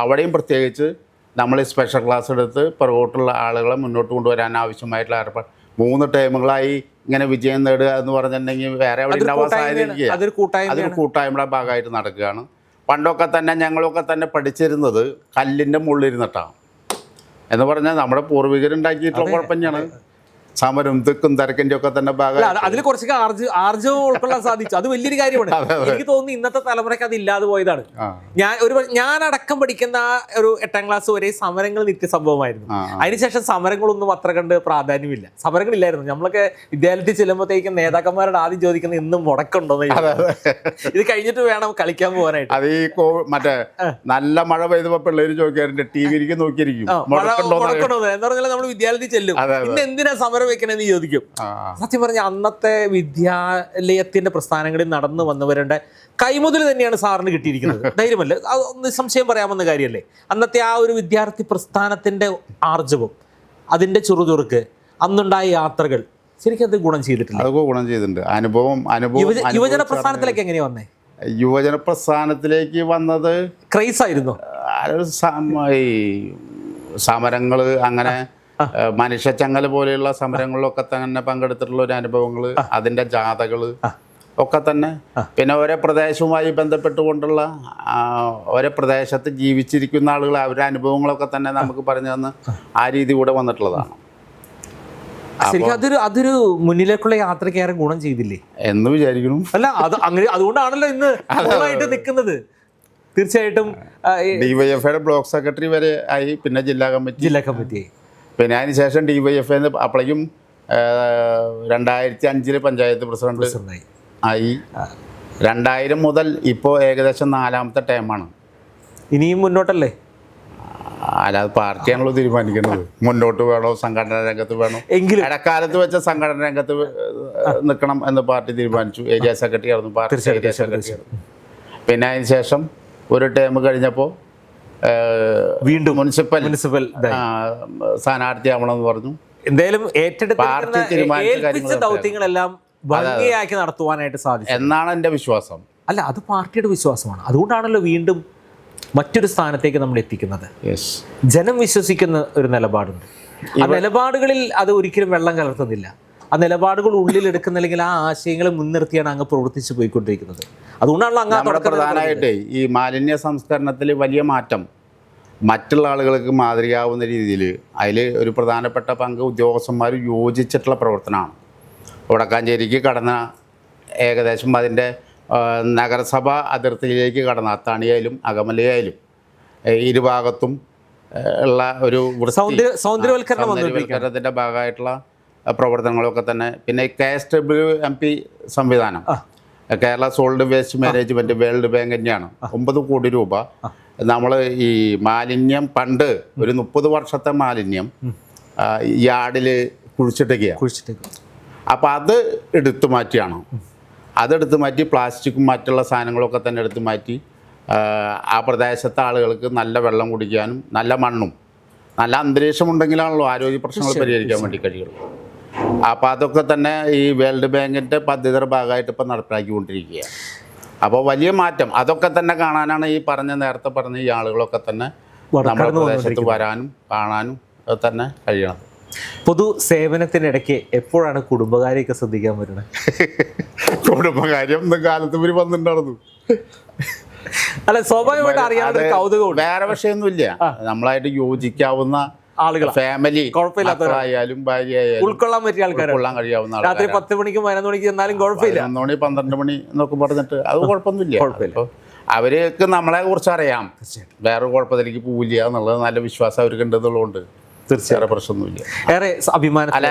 അവിടെയും പ്രത്യേകിച്ച് നമ്മൾ സ്പെഷ്യൽ ക്ലാസ് എടുത്ത് പുറകോട്ടുള്ള ആളുകളെ മുന്നോട്ട് കൊണ്ടുവരാൻ ആവശ്യമായിട്ടുള്ള ഏർപ്പാട് 3 ടൈമുകളായി ഇങ്ങനെ വിജയം നേടുക എന്ന് പറഞ്ഞിട്ടുണ്ടെങ്കിൽ വേറെ എവിടെ ഉണ്ടാവാൻ സാധ്യതയില്ല. അതൊരു കൂട്ടായ്മയുടെ ഭാഗമായിട്ട് നടക്കുകയാണ്. പണ്ടൊക്കെ തന്നെ ഞങ്ങളൊക്കെ തന്നെ പഠിച്ചിരുന്നത് കല്ലിൻ്റെ മുള്ളിരുന്നിട്ടാണ്. എന്ന് പറഞ്ഞാൽ നമ്മുടെ പൂർവികരുണ്ടാക്കിയിട്ടുള്ള കുഴപ്പം തന്നെയാണ്. സമരം തിക്കും തിരക്കിന്റെ ഒക്കെ തന്നെ ഭാഗം അതിൽ കുറച്ചൊക്കെ ആർജവം ഉൾക്കൊള്ളാൻ സാധിച്ചു. അത് വലിയൊരു കാര്യമാണ്. എനിക്ക് തോന്നുന്നു ഇന്നത്തെ തലമുറയ്ക്ക് അത് ഇല്ലാതെ പോയതാണ്. ഞാൻ അടക്കം പഠിക്കുന്ന ആ ഒരു 8ാം ക്ലാസ് വരെ സമരങ്ങൾ നിത്യസംഭവമായിരുന്നു. അതിനുശേഷം സമരങ്ങളൊന്നും അത്ര കണ്ട് പ്രാധാന്യമില്ല. സമരങ്ങളില്ലായിരുന്നു. നമ്മളൊക്കെ വിദ്യാലയത്തിൽ ചെല്ലുമ്പോഴത്തേക്കും നേതാക്കന്മാരോട് ആദ്യം ചോദിക്കുന്നത് ഇന്നും മുടക്കുണ്ടോന്ന്. ഇത് കഴിഞ്ഞിട്ട് വേണം കളിക്കാൻ പോകാനായിട്ട്. അത് ഈ മറ്റേ നല്ല മഴ പെയ്തപ്പോ പിള്ളേര് ചോദിക്കാറുണ്ട്, ടി വിയിലേക്ക് നോക്കിയിരിക്കും മുടക്കണ്ടോ എന്ന് പറഞ്ഞാൽ നമ്മൾ വിദ്യാലയത്തിൽ ചെല്ലും, ഇന്ന് എന്തിനാ സമരം വെക്കണെന്ന് ചോദിക്കും. സത്യം പറഞ്ഞ അന്നത്തെ വിദ്യാലയത്തിന്റെ പ്രസ്ഥാനങ്ങളിൽ നടന്നു വന്നവരുടെ കൈമുതൽ തന്നെയാണ് സാറിന് കിട്ടിയിരിക്കുന്നത്. ധൈര്യമല്ലേ, നിസ്സംശയം പറയാമെന്ന കാര്യമല്ലേ. അന്നത്തെ ആ ഒരു വിദ്യാർത്ഥി പ്രസ്ഥാനത്തിന്റെ ആർജവം, അതിന്റെ ചുറുചുറുക്ക്, അന്നുണ്ടായ യാത്രകൾ ശരിക്കും അത് ഗുണം ചെയ്തിട്ടില്ല. അതൊക്കെ ഗുണം ചെയ്തിട്ടുണ്ട്. അനുഭവം യുവജന പ്രസ്ഥാനത്തിലേക്ക് എങ്ങനെയാ വന്നേ? യുവജന പ്രസ്ഥാനത്തിലേക്ക് വന്നത് ക്രൈസ് ആയിരുന്നു. ഈ സമരങ്ങള്, അങ്ങനെ മനുഷ്യച്ചങ്ങല പോലെയുള്ള സമരങ്ങളിലൊക്കെ തന്നെ പങ്കെടുത്തിട്ടുള്ള ഒരു അനുഭവങ്ങൾ, അതിൻ്റെ ജാഥകൾ ഒക്കെ തന്നെ. പിന്നെ ഓരോ പ്രദേശവുമായി ബന്ധപ്പെട്ടുകൊണ്ടുള്ള ഓരോ പ്രദേശത്ത് ജീവിച്ചിരിക്കുന്ന ആളുകൾ അവരുടെ അനുഭവങ്ങളൊക്കെ തന്നെ നമുക്ക് പറഞ്ഞു തന്ന് ആ രീതി കൂടെ വന്നിട്ടുള്ളതാണ്. ശരിക്കും അതൊരു മുന്നിലേക്കുള്ള യാത്രയ്ക്ക് ഏറെ ഗുണം ചെയ്തില്ലേ എന്ന് വിചാരിക്കണം. അല്ല, അത് അങ്ങനെ, അതുകൊണ്ടാണല്ലോ ഇന്ന് ആയിട്ട് നിൽക്കുന്നത്. തീർച്ചയായിട്ടും ഡിവൈഎഫ്ഐയുടെ ബ്ലോക്ക് സെക്രട്ടറി വരെ ആയി, പിന്നെ ജില്ലാ കമ്മിറ്റി ആയി. പിന്നെ അതിന് ശേഷം ഡിവൈഎഫ്ഐ അപ്പോഴേക്കും 2005 പഞ്ചായത്ത് പ്രസിഡന്റ് ആയി. 2000 മുതൽ ഇപ്പോൾ ഏകദേശം 4ാമത്തെ ടൈമാണ്. ഇനിയും മുന്നോട്ടല്ലേ? അല്ലാതെ പാർട്ടിയാണല്ലോ തീരുമാനിക്കുന്നത് മുന്നോട്ട് വേണോ സംഘടനാ രംഗത്ത് വേണോ. എങ്കിലും ഇടക്കാലത്ത് വെച്ച സംഘടനാ രംഗത്ത് നിൽക്കണം എന്ന് പാർട്ടി തീരുമാനിച്ചു. ഏരിയ സെക്രട്ടറി ആയിരുന്നു പാർട്ടി ഏരിയ സെക്രട്ടറി. പിന്നെ അതിന് ശേഷം ഒരു ടൈം കഴിഞ്ഞപ്പോൾ വീണ്ടും മുനിസിപ്പൽ സ്ഥാനാർത്ഥിയാവണമെന്ന് പറഞ്ഞു. എന്തായാലും ഏറ്റെടുത്ത ദൗത്യങ്ങളെല്ലാം ഭംഗിയാക്കി നടത്തുവാനായിട്ട് സാധിച്ചു എന്നാണ് എൻ്റെ വിശ്വാസം. അല്ല, അത് പാർട്ടിയുടെ വിശ്വാസമാണ്. അതുകൊണ്ടാണല്ലോ വീണ്ടും മറ്റൊരു സ്ഥാനത്തേക്ക് നമ്മൾ എത്തിക്കുന്നത്. ജനം വിശ്വസിക്കുന്ന ഒരു നിലപാടുണ്ട്. ആ നിലപാടുകളിൽ അത് ഒരിക്കലും വെള്ളം കലർത്തുന്നില്ല. ആ നിലപാടുകൾ ഉള്ളിലെടുക്കുന്ന, അല്ലെങ്കിൽ ആ ആശയങ്ങളെ മുൻനിർത്തിയാണ് അങ്ങ് പ്രവർത്തിച്ചു പോയിക്കൊണ്ടിരിക്കുന്നത്. അതുകൊണ്ടാണല്ലോ നമ്മുടെ പ്രധാനമായിട്ട് ഈ മാലിന്യ സംസ്കരണത്തിൽ വലിയ മാറ്റം മറ്റുള്ള ആളുകൾക്ക് മാതൃകയാവുന്ന രീതിയിൽ അതിൽ ഒരു പ്രധാനപ്പെട്ട പങ്ക് ഉദ്യോഗസ്ഥന്മാർ യോജിച്ചിട്ടുള്ള പ്രവർത്തനമാണ്. വടക്കാഞ്ചേരിക്ക് കടന്ന ഏകദേശം അതിൻ്റെ നഗരസഭ അതിർത്തിയിലേക്ക് കടന്ന അത്താണിയായാലും അകമലയായാലും ഇരുഭാഗത്തും ഉള്ള ഒരു സൗന്ദര്യവൽക്കരണത്തിൻ്റെ ഭാഗമായിട്ടുള്ള പ്രവർത്തനങ്ങളൊക്കെ തന്നെ. പിന്നെ KSWMP സംവിധാനം, Kerala solid waste management, world bank തന്നെയാണ് 9 കോടി രൂപ നമ്മൾ ഈ മാലിന്യം പണ്ട് ഒരു 30 വർഷത്തെ മാലിന്യം യാർഡിൽ കുഴിച്ചിട്ടേക്കുക. അപ്പോൾ അത് എടുത്തു മാറ്റിയാണ്. അതെടുത്ത് മാറ്റി പ്ലാസ്റ്റിക്കും മറ്റുള്ള സാധനങ്ങളൊക്കെ തന്നെ എടുത്ത് മാറ്റി ആ പ്രദേശത്തെ ആളുകൾക്ക് നല്ല വെള്ളം കുടിക്കാനും നല്ല മണ്ണും നല്ല അന്തരീക്ഷം ഉണ്ടെങ്കിലാണല്ലോ ആരോഗ്യ പ്രശ്നങ്ങൾ പരിഹരിക്കാൻ വേണ്ടി കഴിയുള്ളൂ. അപ്പോൾ അതൊക്കെ തന്നെ ഈ വേൾഡ് ബാങ്കിൻ്റെ പദ്ധതിയുടെ ഭാഗമായിട്ട് ഇപ്പം നടപ്പിലാക്കിക്കൊണ്ടിരിക്കുകയാണ്. അപ്പോൾ വലിയ മാറ്റം അതൊക്കെ തന്നെ കാണാനാണ് ഈ നേരത്തെ പറഞ്ഞ ഈ ആളുകളൊക്കെ തന്നെ നമ്മുടെ പ്രദേശത്ത് വരാനും കാണാനും തന്നെ കഴിയണം. പൊതു സേവനത്തിനിടയ്ക്ക് എപ്പോഴാണ് കുടുംബകാര്യമൊക്കെ ശ്രദ്ധിക്കാൻ പറ്റുന്നത്? കുടുംബകാര്യം ഒന്നും കാലത്ത് ഇവർ വന്നിട്ടുണ്ടായിരുന്നു. അല്ല, സ്വാഭാവികമായിട്ട് അറിയാതെ കൗതുകം. വേറെ വിഷയമൊന്നുമില്ല, നമ്മളായിട്ട് യോജിക്കാവുന്ന ആളുകൾ, ഫാമിലി, കുഴപ്പമില്ലാത്തവരായാലും ഭാര്യയായാലും ഉൾക്കൊള്ളാൻ പറ്റിയ ആൾക്കാർ, ഉൾക്കൊള്ളാൻ കഴിയാവുന്ന ആൾക്കാർ. രാത്രി 10 മണിക്കും 11 മണിക്ക് ചെന്നാലും കുഴപ്പമില്ല. 11 മണി 12 മണി എന്നൊക്കെ പറഞ്ഞിട്ട് അത് കുഴപ്പമൊന്നുമില്ല. അവർക്ക് നമ്മളെ കുറിച്ച് അറിയാം, വേറെ കുഴപ്പത്തിലേക്ക് പോവില്ല എന്നുള്ളത് നല്ല വിശ്വാസം അവർക്ക് ഉണ്ടെന്നുള്ളതുകൊണ്ട് തീർച്ചയായും പ്രശ്നമൊന്നുമില്ല. ഏറെ അഭിമാനം. അല്ല,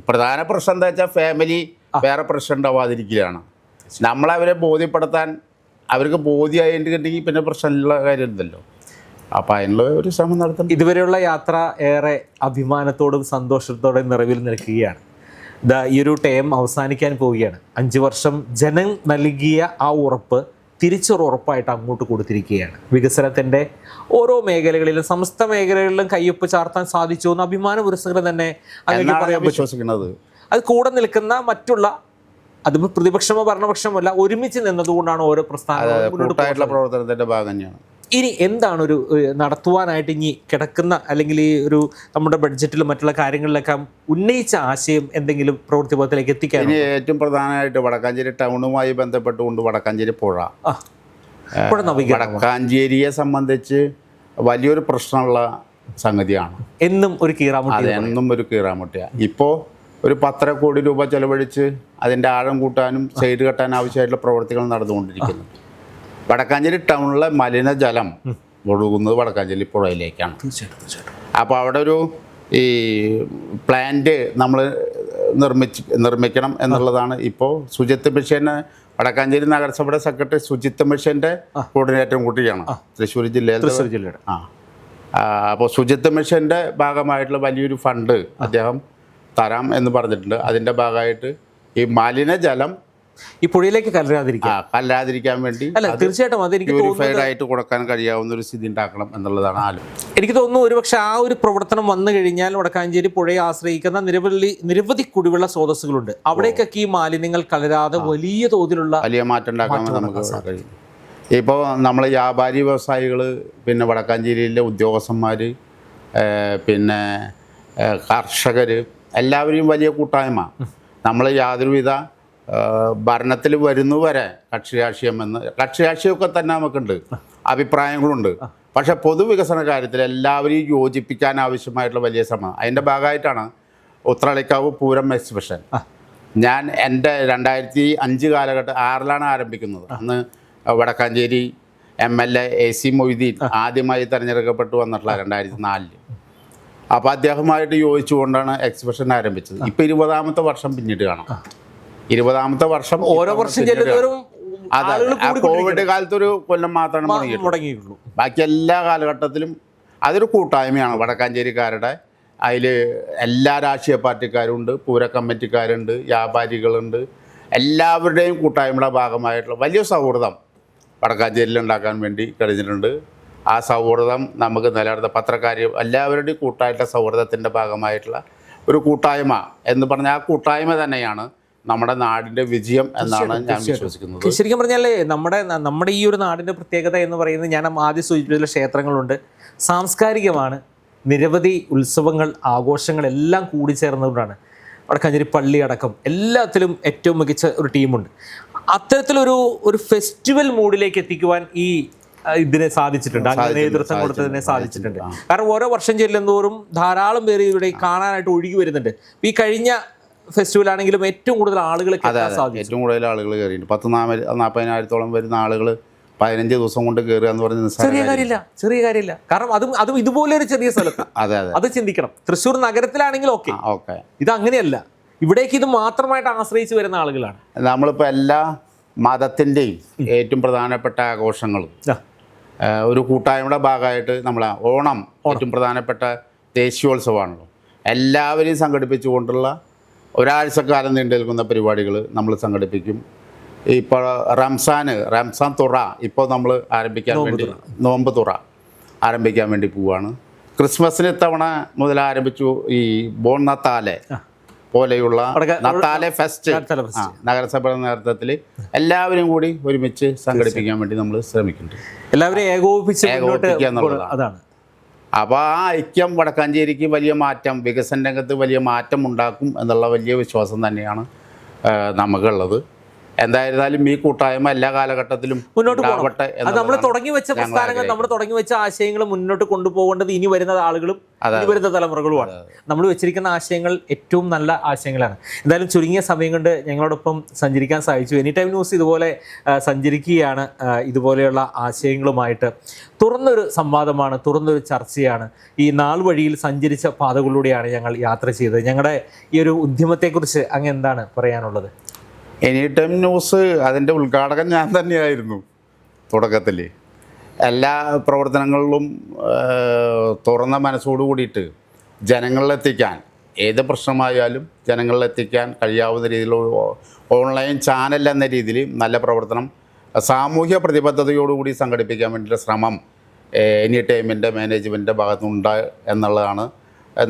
പ്രധാന പ്രശ്നം എന്താ വെച്ചാൽ ഫാമിലി വേറെ പ്രശ്നം ഉണ്ടാവാതിരിക്കുകയാണ്. നമ്മളവരെ ബോധ്യപ്പെടുത്താൻ അവർക്ക് ബോധ്യമായിട്ടുണ്ടെങ്കിൽ പിന്നെ പ്രശ്നമുള്ള കാര്യമില്ലല്ലോ. അപ്പം അതിനുള്ള ഒരു ശ്രമം നടത്തണം. ഇതുവരെയുള്ള യാത്ര ഏറെ അഭിമാനത്തോടും സന്തോഷത്തോടും നിറവിൽ നിൽക്കുകയാണ്. ഈ ഒരു ടേം അവസാനിക്കാൻ പോവുകയാണ്. 5 വർഷം ജനം നൽകിയ ആ ഉറപ്പ് തിരിച്ചൊരു ഉറപ്പായിട്ട് അങ്ങോട്ട് കൊടുത്തിരിക്കുകയാണ്. വികസനത്തിൻ്റെ ഓരോ മേഖലകളിലും സമസ്ത മേഖലകളിലും കയ്യൊപ്പ് ചാർത്താൻ സാധിച്ചു എന്ന് അഭിമാന പുരസ്സരം തന്നെ അങ്ങനെ പറയാൻ വിശ്വസിക്കുന്നത്. അത് കൂടെ നിൽക്കുന്ന മറ്റുള്ള, അതിപ്പോൾ പ്രതിപക്ഷമോ ഭരണപക്ഷമല്ല, ഒരുമിച്ച് നിന്നതുകൊണ്ടാണ് ഓരോ പ്രസ്ഥാനങ്ങളും പ്രവർത്തനത്തിൻ്റെ ഭാഗം തന്നെയാണ്. ഇനി എന്താണ് ഒരു നടത്തുവാനായിട്ട് ഇനി കിടക്കുന്ന, അല്ലെങ്കിൽ ഈ ഒരു നമ്മുടെ ബഡ്ജറ്റിലും മറ്റുള്ള കാര്യങ്ങളിലൊക്കെ ഉന്നയിച്ച ആശയം എന്തെങ്കിലും പ്രവൃത്തി പഥത്തിലേക്ക് എത്തിക്കാൻ? ഇനി ഏറ്റവും പ്രധാനമായിട്ട് വടക്കാഞ്ചേരി ടൗണുമായി ബന്ധപ്പെട്ടുകൊണ്ട് വടക്കാഞ്ചേരി പുഴ നവീകരണം. വടക്കാഞ്ചേരിയെ സംബന്ധിച്ച് വലിയൊരു പ്രശ്നമുള്ള സംഗതിയാണ്. എന്നും ഒരു കീറാമുട്ടി. അത് എന്നും ഒരു കീറാമുട്ടിയാണ്. ഇപ്പോൾ ഒരു 10 കോടി രൂപ ചെലവഴിച്ച് അതിൻ്റെ ആഴം കൂട്ടാനും സൈഡ് കെട്ടാൻ ആവശ്യമായിട്ടുള്ള പ്രവർത്തികൾ നടന്നുകൊണ്ടിരിക്കുന്നു. വടക്കാഞ്ചേരി ടൗണിലെ മലിനജലം ഒഴുകുന്നത് വടക്കാഞ്ചേരി പുഴയിലേക്കാണ്. അപ്പോൾ അവിടെ ഒരു ഈ പ്ലാന്റ് നമ്മൾ നിർമ്മിക്കണം എന്നുള്ളതാണ്. ഇപ്പോൾ ശുചിത്വ മിഷന് വടക്കാഞ്ചേരി നഗരസഭയുടെ സെക്രട്ടറി ശുചിത്വ മിഷൻ്റെ കോർഡിനേറ്ററും കൂട്ടിയാണ് തൃശ്ശൂർ ജില്ലയുടെ. അപ്പോൾ ശുചിത്വ മിഷൻ്റെ ഭാഗമായിട്ടുള്ള വലിയൊരു ഫണ്ട് അദ്ദേഹം തരാം എന്ന് പറഞ്ഞിട്ടുണ്ട്. അതിൻ്റെ ഭാഗമായിട്ട് ഈ മലിനജലം ഈ പുഴയിലേക്ക് കലരാതിരിക്കാൻ വേണ്ടി അല്ല, തീർച്ചയായിട്ടും അതെനിക്ക് പ്യൂരിഫൈഡ് ആയിട്ട് കൊടുക്കാൻ കഴിയാവുന്ന ഒരു സ്ഥിതി ഉണ്ടാക്കണം എന്നുള്ളതാണ് ആലോചന. എനിക്ക് തോന്നുന്നു ഒരുപക്ഷെ ആ ഒരു പ്രവർത്തനം വന്നു കഴിഞ്ഞാൽ വടക്കാഞ്ചേരി പുഴയെ ആശ്രയിക്കുന്ന നിരവധി കുടിവെള്ള സ്രോതസ്സുകളുണ്ട്. അവിടേക്കൊക്കെ ഈ മാലിന്യങ്ങൾ കലരാതെ വലിയ തോതിലുള്ള മാറ്റം ഉണ്ടാക്കാൻ നമുക്ക് കഴിയും. ഇപ്പോൾ നമ്മൾ വ്യാപാരി വ്യവസായികൾ, പിന്നെ വടക്കാഞ്ചേരിയിലെ ഉദ്യോഗസ്ഥന്മാർ, പിന്നെ കർഷകർ, എല്ലാവരെയും വലിയ കൂട്ടായ്മ. നമ്മൾ യാതൊരുവിധ ഭരണത്തിൽ വരുന്നവരെ കക്ഷിരാഷ്ട്രീയമൊക്കെ തന്നെ നമുക്കുണ്ട്, അഭിപ്രായങ്ങളുണ്ട്. പക്ഷെ പൊതുവികസന കാര്യത്തിൽ എല്ലാവരെയും യോജിപ്പിക്കാൻ ആവശ്യമായിട്ടുള്ള വലിയ ശ്രമം. അതിൻ്റെ ഭാഗമായിട്ടാണ് ഉത്രളിക്കാവ് പൂരം എക്സിബിഷൻ. ഞാൻ എൻ്റെ 2005 കാലഘട്ടം 6 ആരംഭിക്കുന്നത്. അന്ന് വടക്കാഞ്ചേരി MLA AC മൊയ്തീൻ ആദ്യമായി തിരഞ്ഞെടുക്കപ്പെട്ടു വന്നിട്ടുള്ള 2004. അപ്പോൾ അദ്ദേഹമായിട്ട് യോജിച്ചുകൊണ്ടാണ് എക്സിബിഷൻ ആരംഭിച്ചത്. ഇപ്പോൾ 20ാമത്തെ വർഷം പിന്നീട് കാണാം. 20ാമത്തെ വർഷം ഓരോ വർഷം ചെല്ലുന്നവരും കോവിഡ് കാലത്തൊരു കൊല്ലം മാത്രമാണ് മുടങ്ങിയിട്ടുള്ളൂ. ബാക്കി എല്ലാ കാലഘട്ടത്തിലും അതൊരു കൂട്ടായ്മയാണ് വടക്കാഞ്ചേരിക്കാരുടെ. അതിൽ എല്ലാ രാഷ്ട്രീയ പാർട്ടിക്കാരും ഉണ്ട്, പൂര കമ്മിറ്റിക്കാരുണ്ട്, വ്യാപാരികളുണ്ട്. എല്ലാവരുടെയും കൂട്ടായ്മയുടെ ഭാഗമായിട്ടുള്ള വലിയ സൗഹൃദം വടക്കാഞ്ചേരിയിൽ ഉണ്ടാക്കാൻ വേണ്ടി കഴിഞ്ഞിട്ടുണ്ട്. ആ സൗഹൃദം നമുക്ക് നിലനിർത്ത പത്രക്കാരും എല്ലാവരുടെയും കൂട്ടായിട്ടുള്ള സൗഹൃദത്തിൻ്റെ ഭാഗമായിട്ടുള്ള ഒരു കൂട്ടായ്മ എന്ന് പറഞ്ഞാൽ ആ കൂട്ടായ്മ തന്നെയാണ് നമ്മുടെ നാടിൻ്റെ വിജയം എന്നാണ് ഞാൻ വിശ്വസിക്കുന്നത്. ശരിക്കും പറഞ്ഞാൽ നമ്മുടെ ഈ ഒരു നാടിൻ്റെ പ്രത്യേകത എന്ന് പറയുന്നത്, ഞാൻ ആദ്യം സൂചിപ്പിച്ചതിൽ ക്ഷേത്രങ്ങളുണ്ട്, സാംസ്കാരികമാണ്, നിരവധി ഉത്സവങ്ങൾ, ആഘോഷങ്ങൾ എല്ലാം കൂടിച്ചേർന്നുകൊണ്ടാണ്. വടക്കാഞ്ചേരി പള്ളി അടക്കം എല്ലാത്തിലും ഏറ്റവും മികച്ച ഒരു ടീമുണ്ട്. അത്തരത്തിലൊരു ഫെസ്റ്റിവൽ മൂഡിലേക്ക് എത്തിക്കുവാൻ ഈ ഇതിനെ സാധിച്ചിട്ടുണ്ട്, അങ്ങനെ നേതൃത്വം കൊടുത്തതിനെ സാധിച്ചിട്ടുണ്ട്. കാരണം ഓരോ വർഷം ചെല്ലുന്തോറും ധാരാളം പേര് ഇവിടെ കാണാനായിട്ട് ഒഴുകി വരുന്നുണ്ട്. ഈ കഴിഞ്ഞ ഫെസ്റ്റിവൽ ആണെങ്കിലും ഏറ്റവും കൂടുതൽ ആളുകൾ ഏറ്റവും കൂടുതൽ ആളുകൾ കയറിയിട്ടുണ്ട്. 40,000-40,000 വരുന്ന ആളുകൾ 15 ദിവസം കൊണ്ട് കയറുക എന്ന് പറഞ്ഞാൽ ചെറിയ കാര്യമില്ല. കാരണം അതും ഇതുപോലെ ഒരു ചെറിയ സ്ഥലത്ത് അത് ചിന്തിക്കണം. തൃശ്ശൂർ നഗരത്തിലാണെങ്കിലും ഓക്കെ, ഇത് അങ്ങനെയല്ല. ഇവിടേക്ക് ഇത് മാത്രമായിട്ട് ആശ്രയിച്ച് വരുന്ന ആളുകളാണ്. നമ്മളിപ്പോൾ എല്ലാ മതത്തിൻ്റെയും ഏറ്റവും പ്രധാനപ്പെട്ട ആഘോഷങ്ങളും ഒരു കൂട്ടായ്മയുടെ ഭാഗമായിട്ട് ഓണം ഏറ്റവും പ്രധാനപ്പെട്ട ദേശീയോത്സവമാണല്ലോ. എല്ലാവരെയും സംഘടിപ്പിച്ചുകൊണ്ടുള്ള ഒരാഴ്ചക്കാലം നീണ്ടു നിൽക്കുന്ന പരിപാടികൾ നമ്മൾ സംഘടിപ്പിക്കും. ഇപ്പോൾ റംസാൻ തുറ ഇപ്പോൾ നമ്മൾ ആരംഭിക്കാൻ വേണ്ടി, നോമ്പ് തുറ ആരംഭിക്കാൻ വേണ്ടി പോവുകയാണ്. ക്രിസ്മസിന് ഇത്തവണ മുതൽ ആരംഭിച്ചു ഈ ബോൺ നത്താലെ പോലെയുള്ള നത്താലെ ഫെസ്റ്റ് നഗരസഭയുടെ നേതൃത്വത്തിൽ എല്ലാവരും കൂടി ഒരുമിച്ച് സംഘടിപ്പിക്കാൻ വേണ്ടി നമ്മൾ ശ്രമിക്കുന്നുണ്ട്. എല്ലാവരും ഏകോപിപ്പിക്കുക എന്നുള്ളതാണ്. അപ്പോൾ ആ ഐക്യം വടക്കാഞ്ചേരിക്ക് വലിയ മാറ്റം, വികസന രംഗത്ത് വലിയ മാറ്റം ഉണ്ടാക്കും എന്നുള്ള വലിയ വിശ്വാസം തന്നെയാണ് നമുക്കുള്ളത്. എന്തായിരുന്നാലും ഈ കൂട്ടായ്മ എല്ലാ കാലഘട്ടത്തിലും മുന്നോട്ട് പോകട്ടെ. നമ്മൾ തുടങ്ങി വെച്ച പ്രസ്ഥാനങ്ങൾ, നമ്മൾ തുടങ്ങി വെച്ച ആശയങ്ങൾ മുന്നോട്ട് കൊണ്ടുപോകേണ്ടത് ഇനി വരുന്ന ആളുകളും ഇനി വരുന്ന തലമുറകളുമാണ്. നമ്മൾ വെച്ചിരിക്കുന്ന ആശയങ്ങൾ ഏറ്റവും നല്ല ആശയങ്ങളാണ്. എന്തായാലും ചുരുങ്ങിയ സമയം കൊണ്ട് ഞങ്ങളോടൊപ്പം സഞ്ചരിക്കാൻ സാധിച്ചു. എനി ടൈം ന്യൂസ് ഇതുപോലെ സഞ്ചരിക്കുകയാണ്. ഇതുപോലെയുള്ള ആശയങ്ങളുമായിട്ട് തുറന്നൊരു സംവാദമാണ്, തുറന്നൊരു ചർച്ചയാണ്. ഈ നാൾ വഴിയിൽ സഞ്ചരിച്ച പാതകളിലൂടെയാണ് ഞങ്ങൾ യാത്ര ചെയ്തത്. ഞങ്ങളുടെ ഈ ഒരു ഉദ്യമത്തെക്കുറിച്ച് അങ്ങ് എന്താണ് പറയാനുള്ളത്? എനി ടൈം ന്യൂസ് അതിൻ്റെ ഉദ്ഘാടകൻ ഞാൻ തന്നെയായിരുന്നു. തുടക്കത്തിൽ എല്ലാ പ്രവർത്തനങ്ങളിലും തുറന്ന മനസ്സോടു കൂടിയിട്ട് ജനങ്ങളിലെത്തിക്കാൻ, ഏത് പ്രശ്നമായാലും ജനങ്ങളിലെത്തിക്കാൻ കഴിയാവുന്ന രീതിയിലുള്ള ഓൺലൈൻ ചാനൽ എന്ന രീതിയിൽ നല്ല പ്രവർത്തനം സാമൂഹ്യ പ്രതിബദ്ധതയോടുകൂടി സംഘടിപ്പിക്കാൻ വേണ്ടിയുള്ള ശ്രമം എനി ടൈമിൻ്റെ മാനേജ്മെൻറ്റിൻ്റെ ഭാഗത്തുനിന്നുണ്ട് എന്നുള്ളതാണ്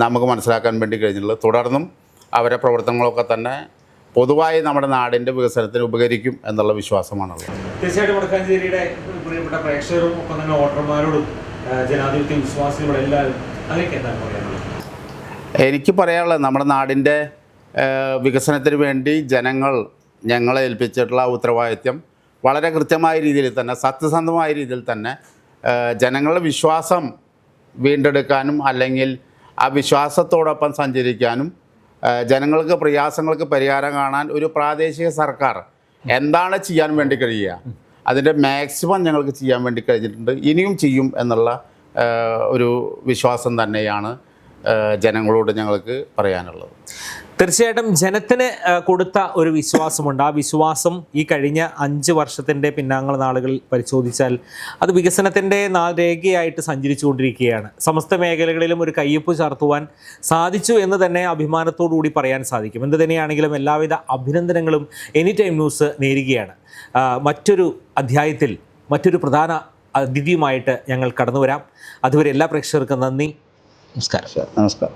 നമുക്ക് മനസ്സിലാക്കാൻ വേണ്ടി കഴിഞ്ഞിട്ടുള്ളത്. തുടർന്നും അവരുടെ പ്രവർത്തനങ്ങളൊക്കെ തന്നെ പൊതുവായി നമ്മുടെ നാടിൻ്റെ വികസനത്തിന് ഉപകരിക്കും എന്നുള്ള വിശ്വാസമാണുള്ളത്. തീർച്ചയായിട്ടും വടക്കാഞ്ചേരിയുടെ പ്രിയപ്പെട്ട പ്രേക്ഷകരും ഒപ്പം തന്നെ വോട്ടർമാരോടും ജനാധിപത്യ വിശ്വാസികളോടും എല്ലാവരും അതിലേക്ക് എന്താണ് പറയാനുള്ളത്? എനിക്ക് പറയാനുള്ളത്, നമ്മുടെ നാടിൻ്റെ വികസനത്തിന് വേണ്ടി ഞങ്ങളെ ഏൽപ്പിച്ചിട്ടുള്ള ഉത്തരവാദിത്യം വളരെ കൃത്യമായ രീതിയിൽ തന്നെ, സത്യസന്ധമായ രീതിയിൽ തന്നെ ജനങ്ങളുടെ വിശ്വാസം വീണ്ടെടുക്കാനും അല്ലെങ്കിൽ ആ വിശ്വാസത്തോടൊപ്പം സഞ്ചരിക്കാനും ജനങ്ങൾക്ക് പ്രയാസങ്ങൾക്ക് പരിഹാരം കാണാൻ ഒരു പ്രാദേശിക സർക്കാർ എന്താണ് ചെയ്യാൻ വേണ്ടി കഴിയുക അതിൻ്റെ മാക്സിമം ഞങ്ങൾക്ക് ചെയ്യാൻ വേണ്ടി കഴിഞ്ഞിട്ടുണ്ട്, ഇനിയും ചെയ്യും എന്നുള്ള ഒരു വിശ്വാസം തന്നെയാണ് ജനങ്ങളോട് ഞങ്ങൾക്ക് പറയാനുള്ളത്. തീർച്ചയായിട്ടും ജനത്തിന് കൊടുത്ത ഒരു വിശ്വാസമുണ്ട്. ആ വിശ്വാസം ഈ കഴിഞ്ഞ 5 വർഷത്തിൻ്റെ പിന്നാങ്കള നാളുകളിൽ പരിശോധിച്ചാൽ അത് വികസനത്തിൻ്റെ രേഖയായിട്ട് സഞ്ചരിച്ചുകൊണ്ടിരിക്കുകയാണ്. സമസ്ത മേഖലകളിലും ഒരു കയ്യൊപ്പ് ചാർത്തുവാൻ സാധിച്ചു എന്ന് തന്നെ അഭിമാനത്തോടു കൂടി പറയാൻ സാധിക്കും. എന്ത് തന്നെയാണെങ്കിലും എല്ലാവിധ അഭിനന്ദനങ്ങളും എനി ടൈം ന്യൂസ് നേരുകയാണ്. മറ്റൊരു അധ്യായത്തിൽ മറ്റൊരു പ്രധാന അതിഥിയുമായിട്ട് ഞങ്ങൾ കടന്നു വരാം. അതുവരെ എല്ലാ പ്രേക്ഷകർക്കും നന്ദി, നമസ്കാരം. നമസ്കാരം.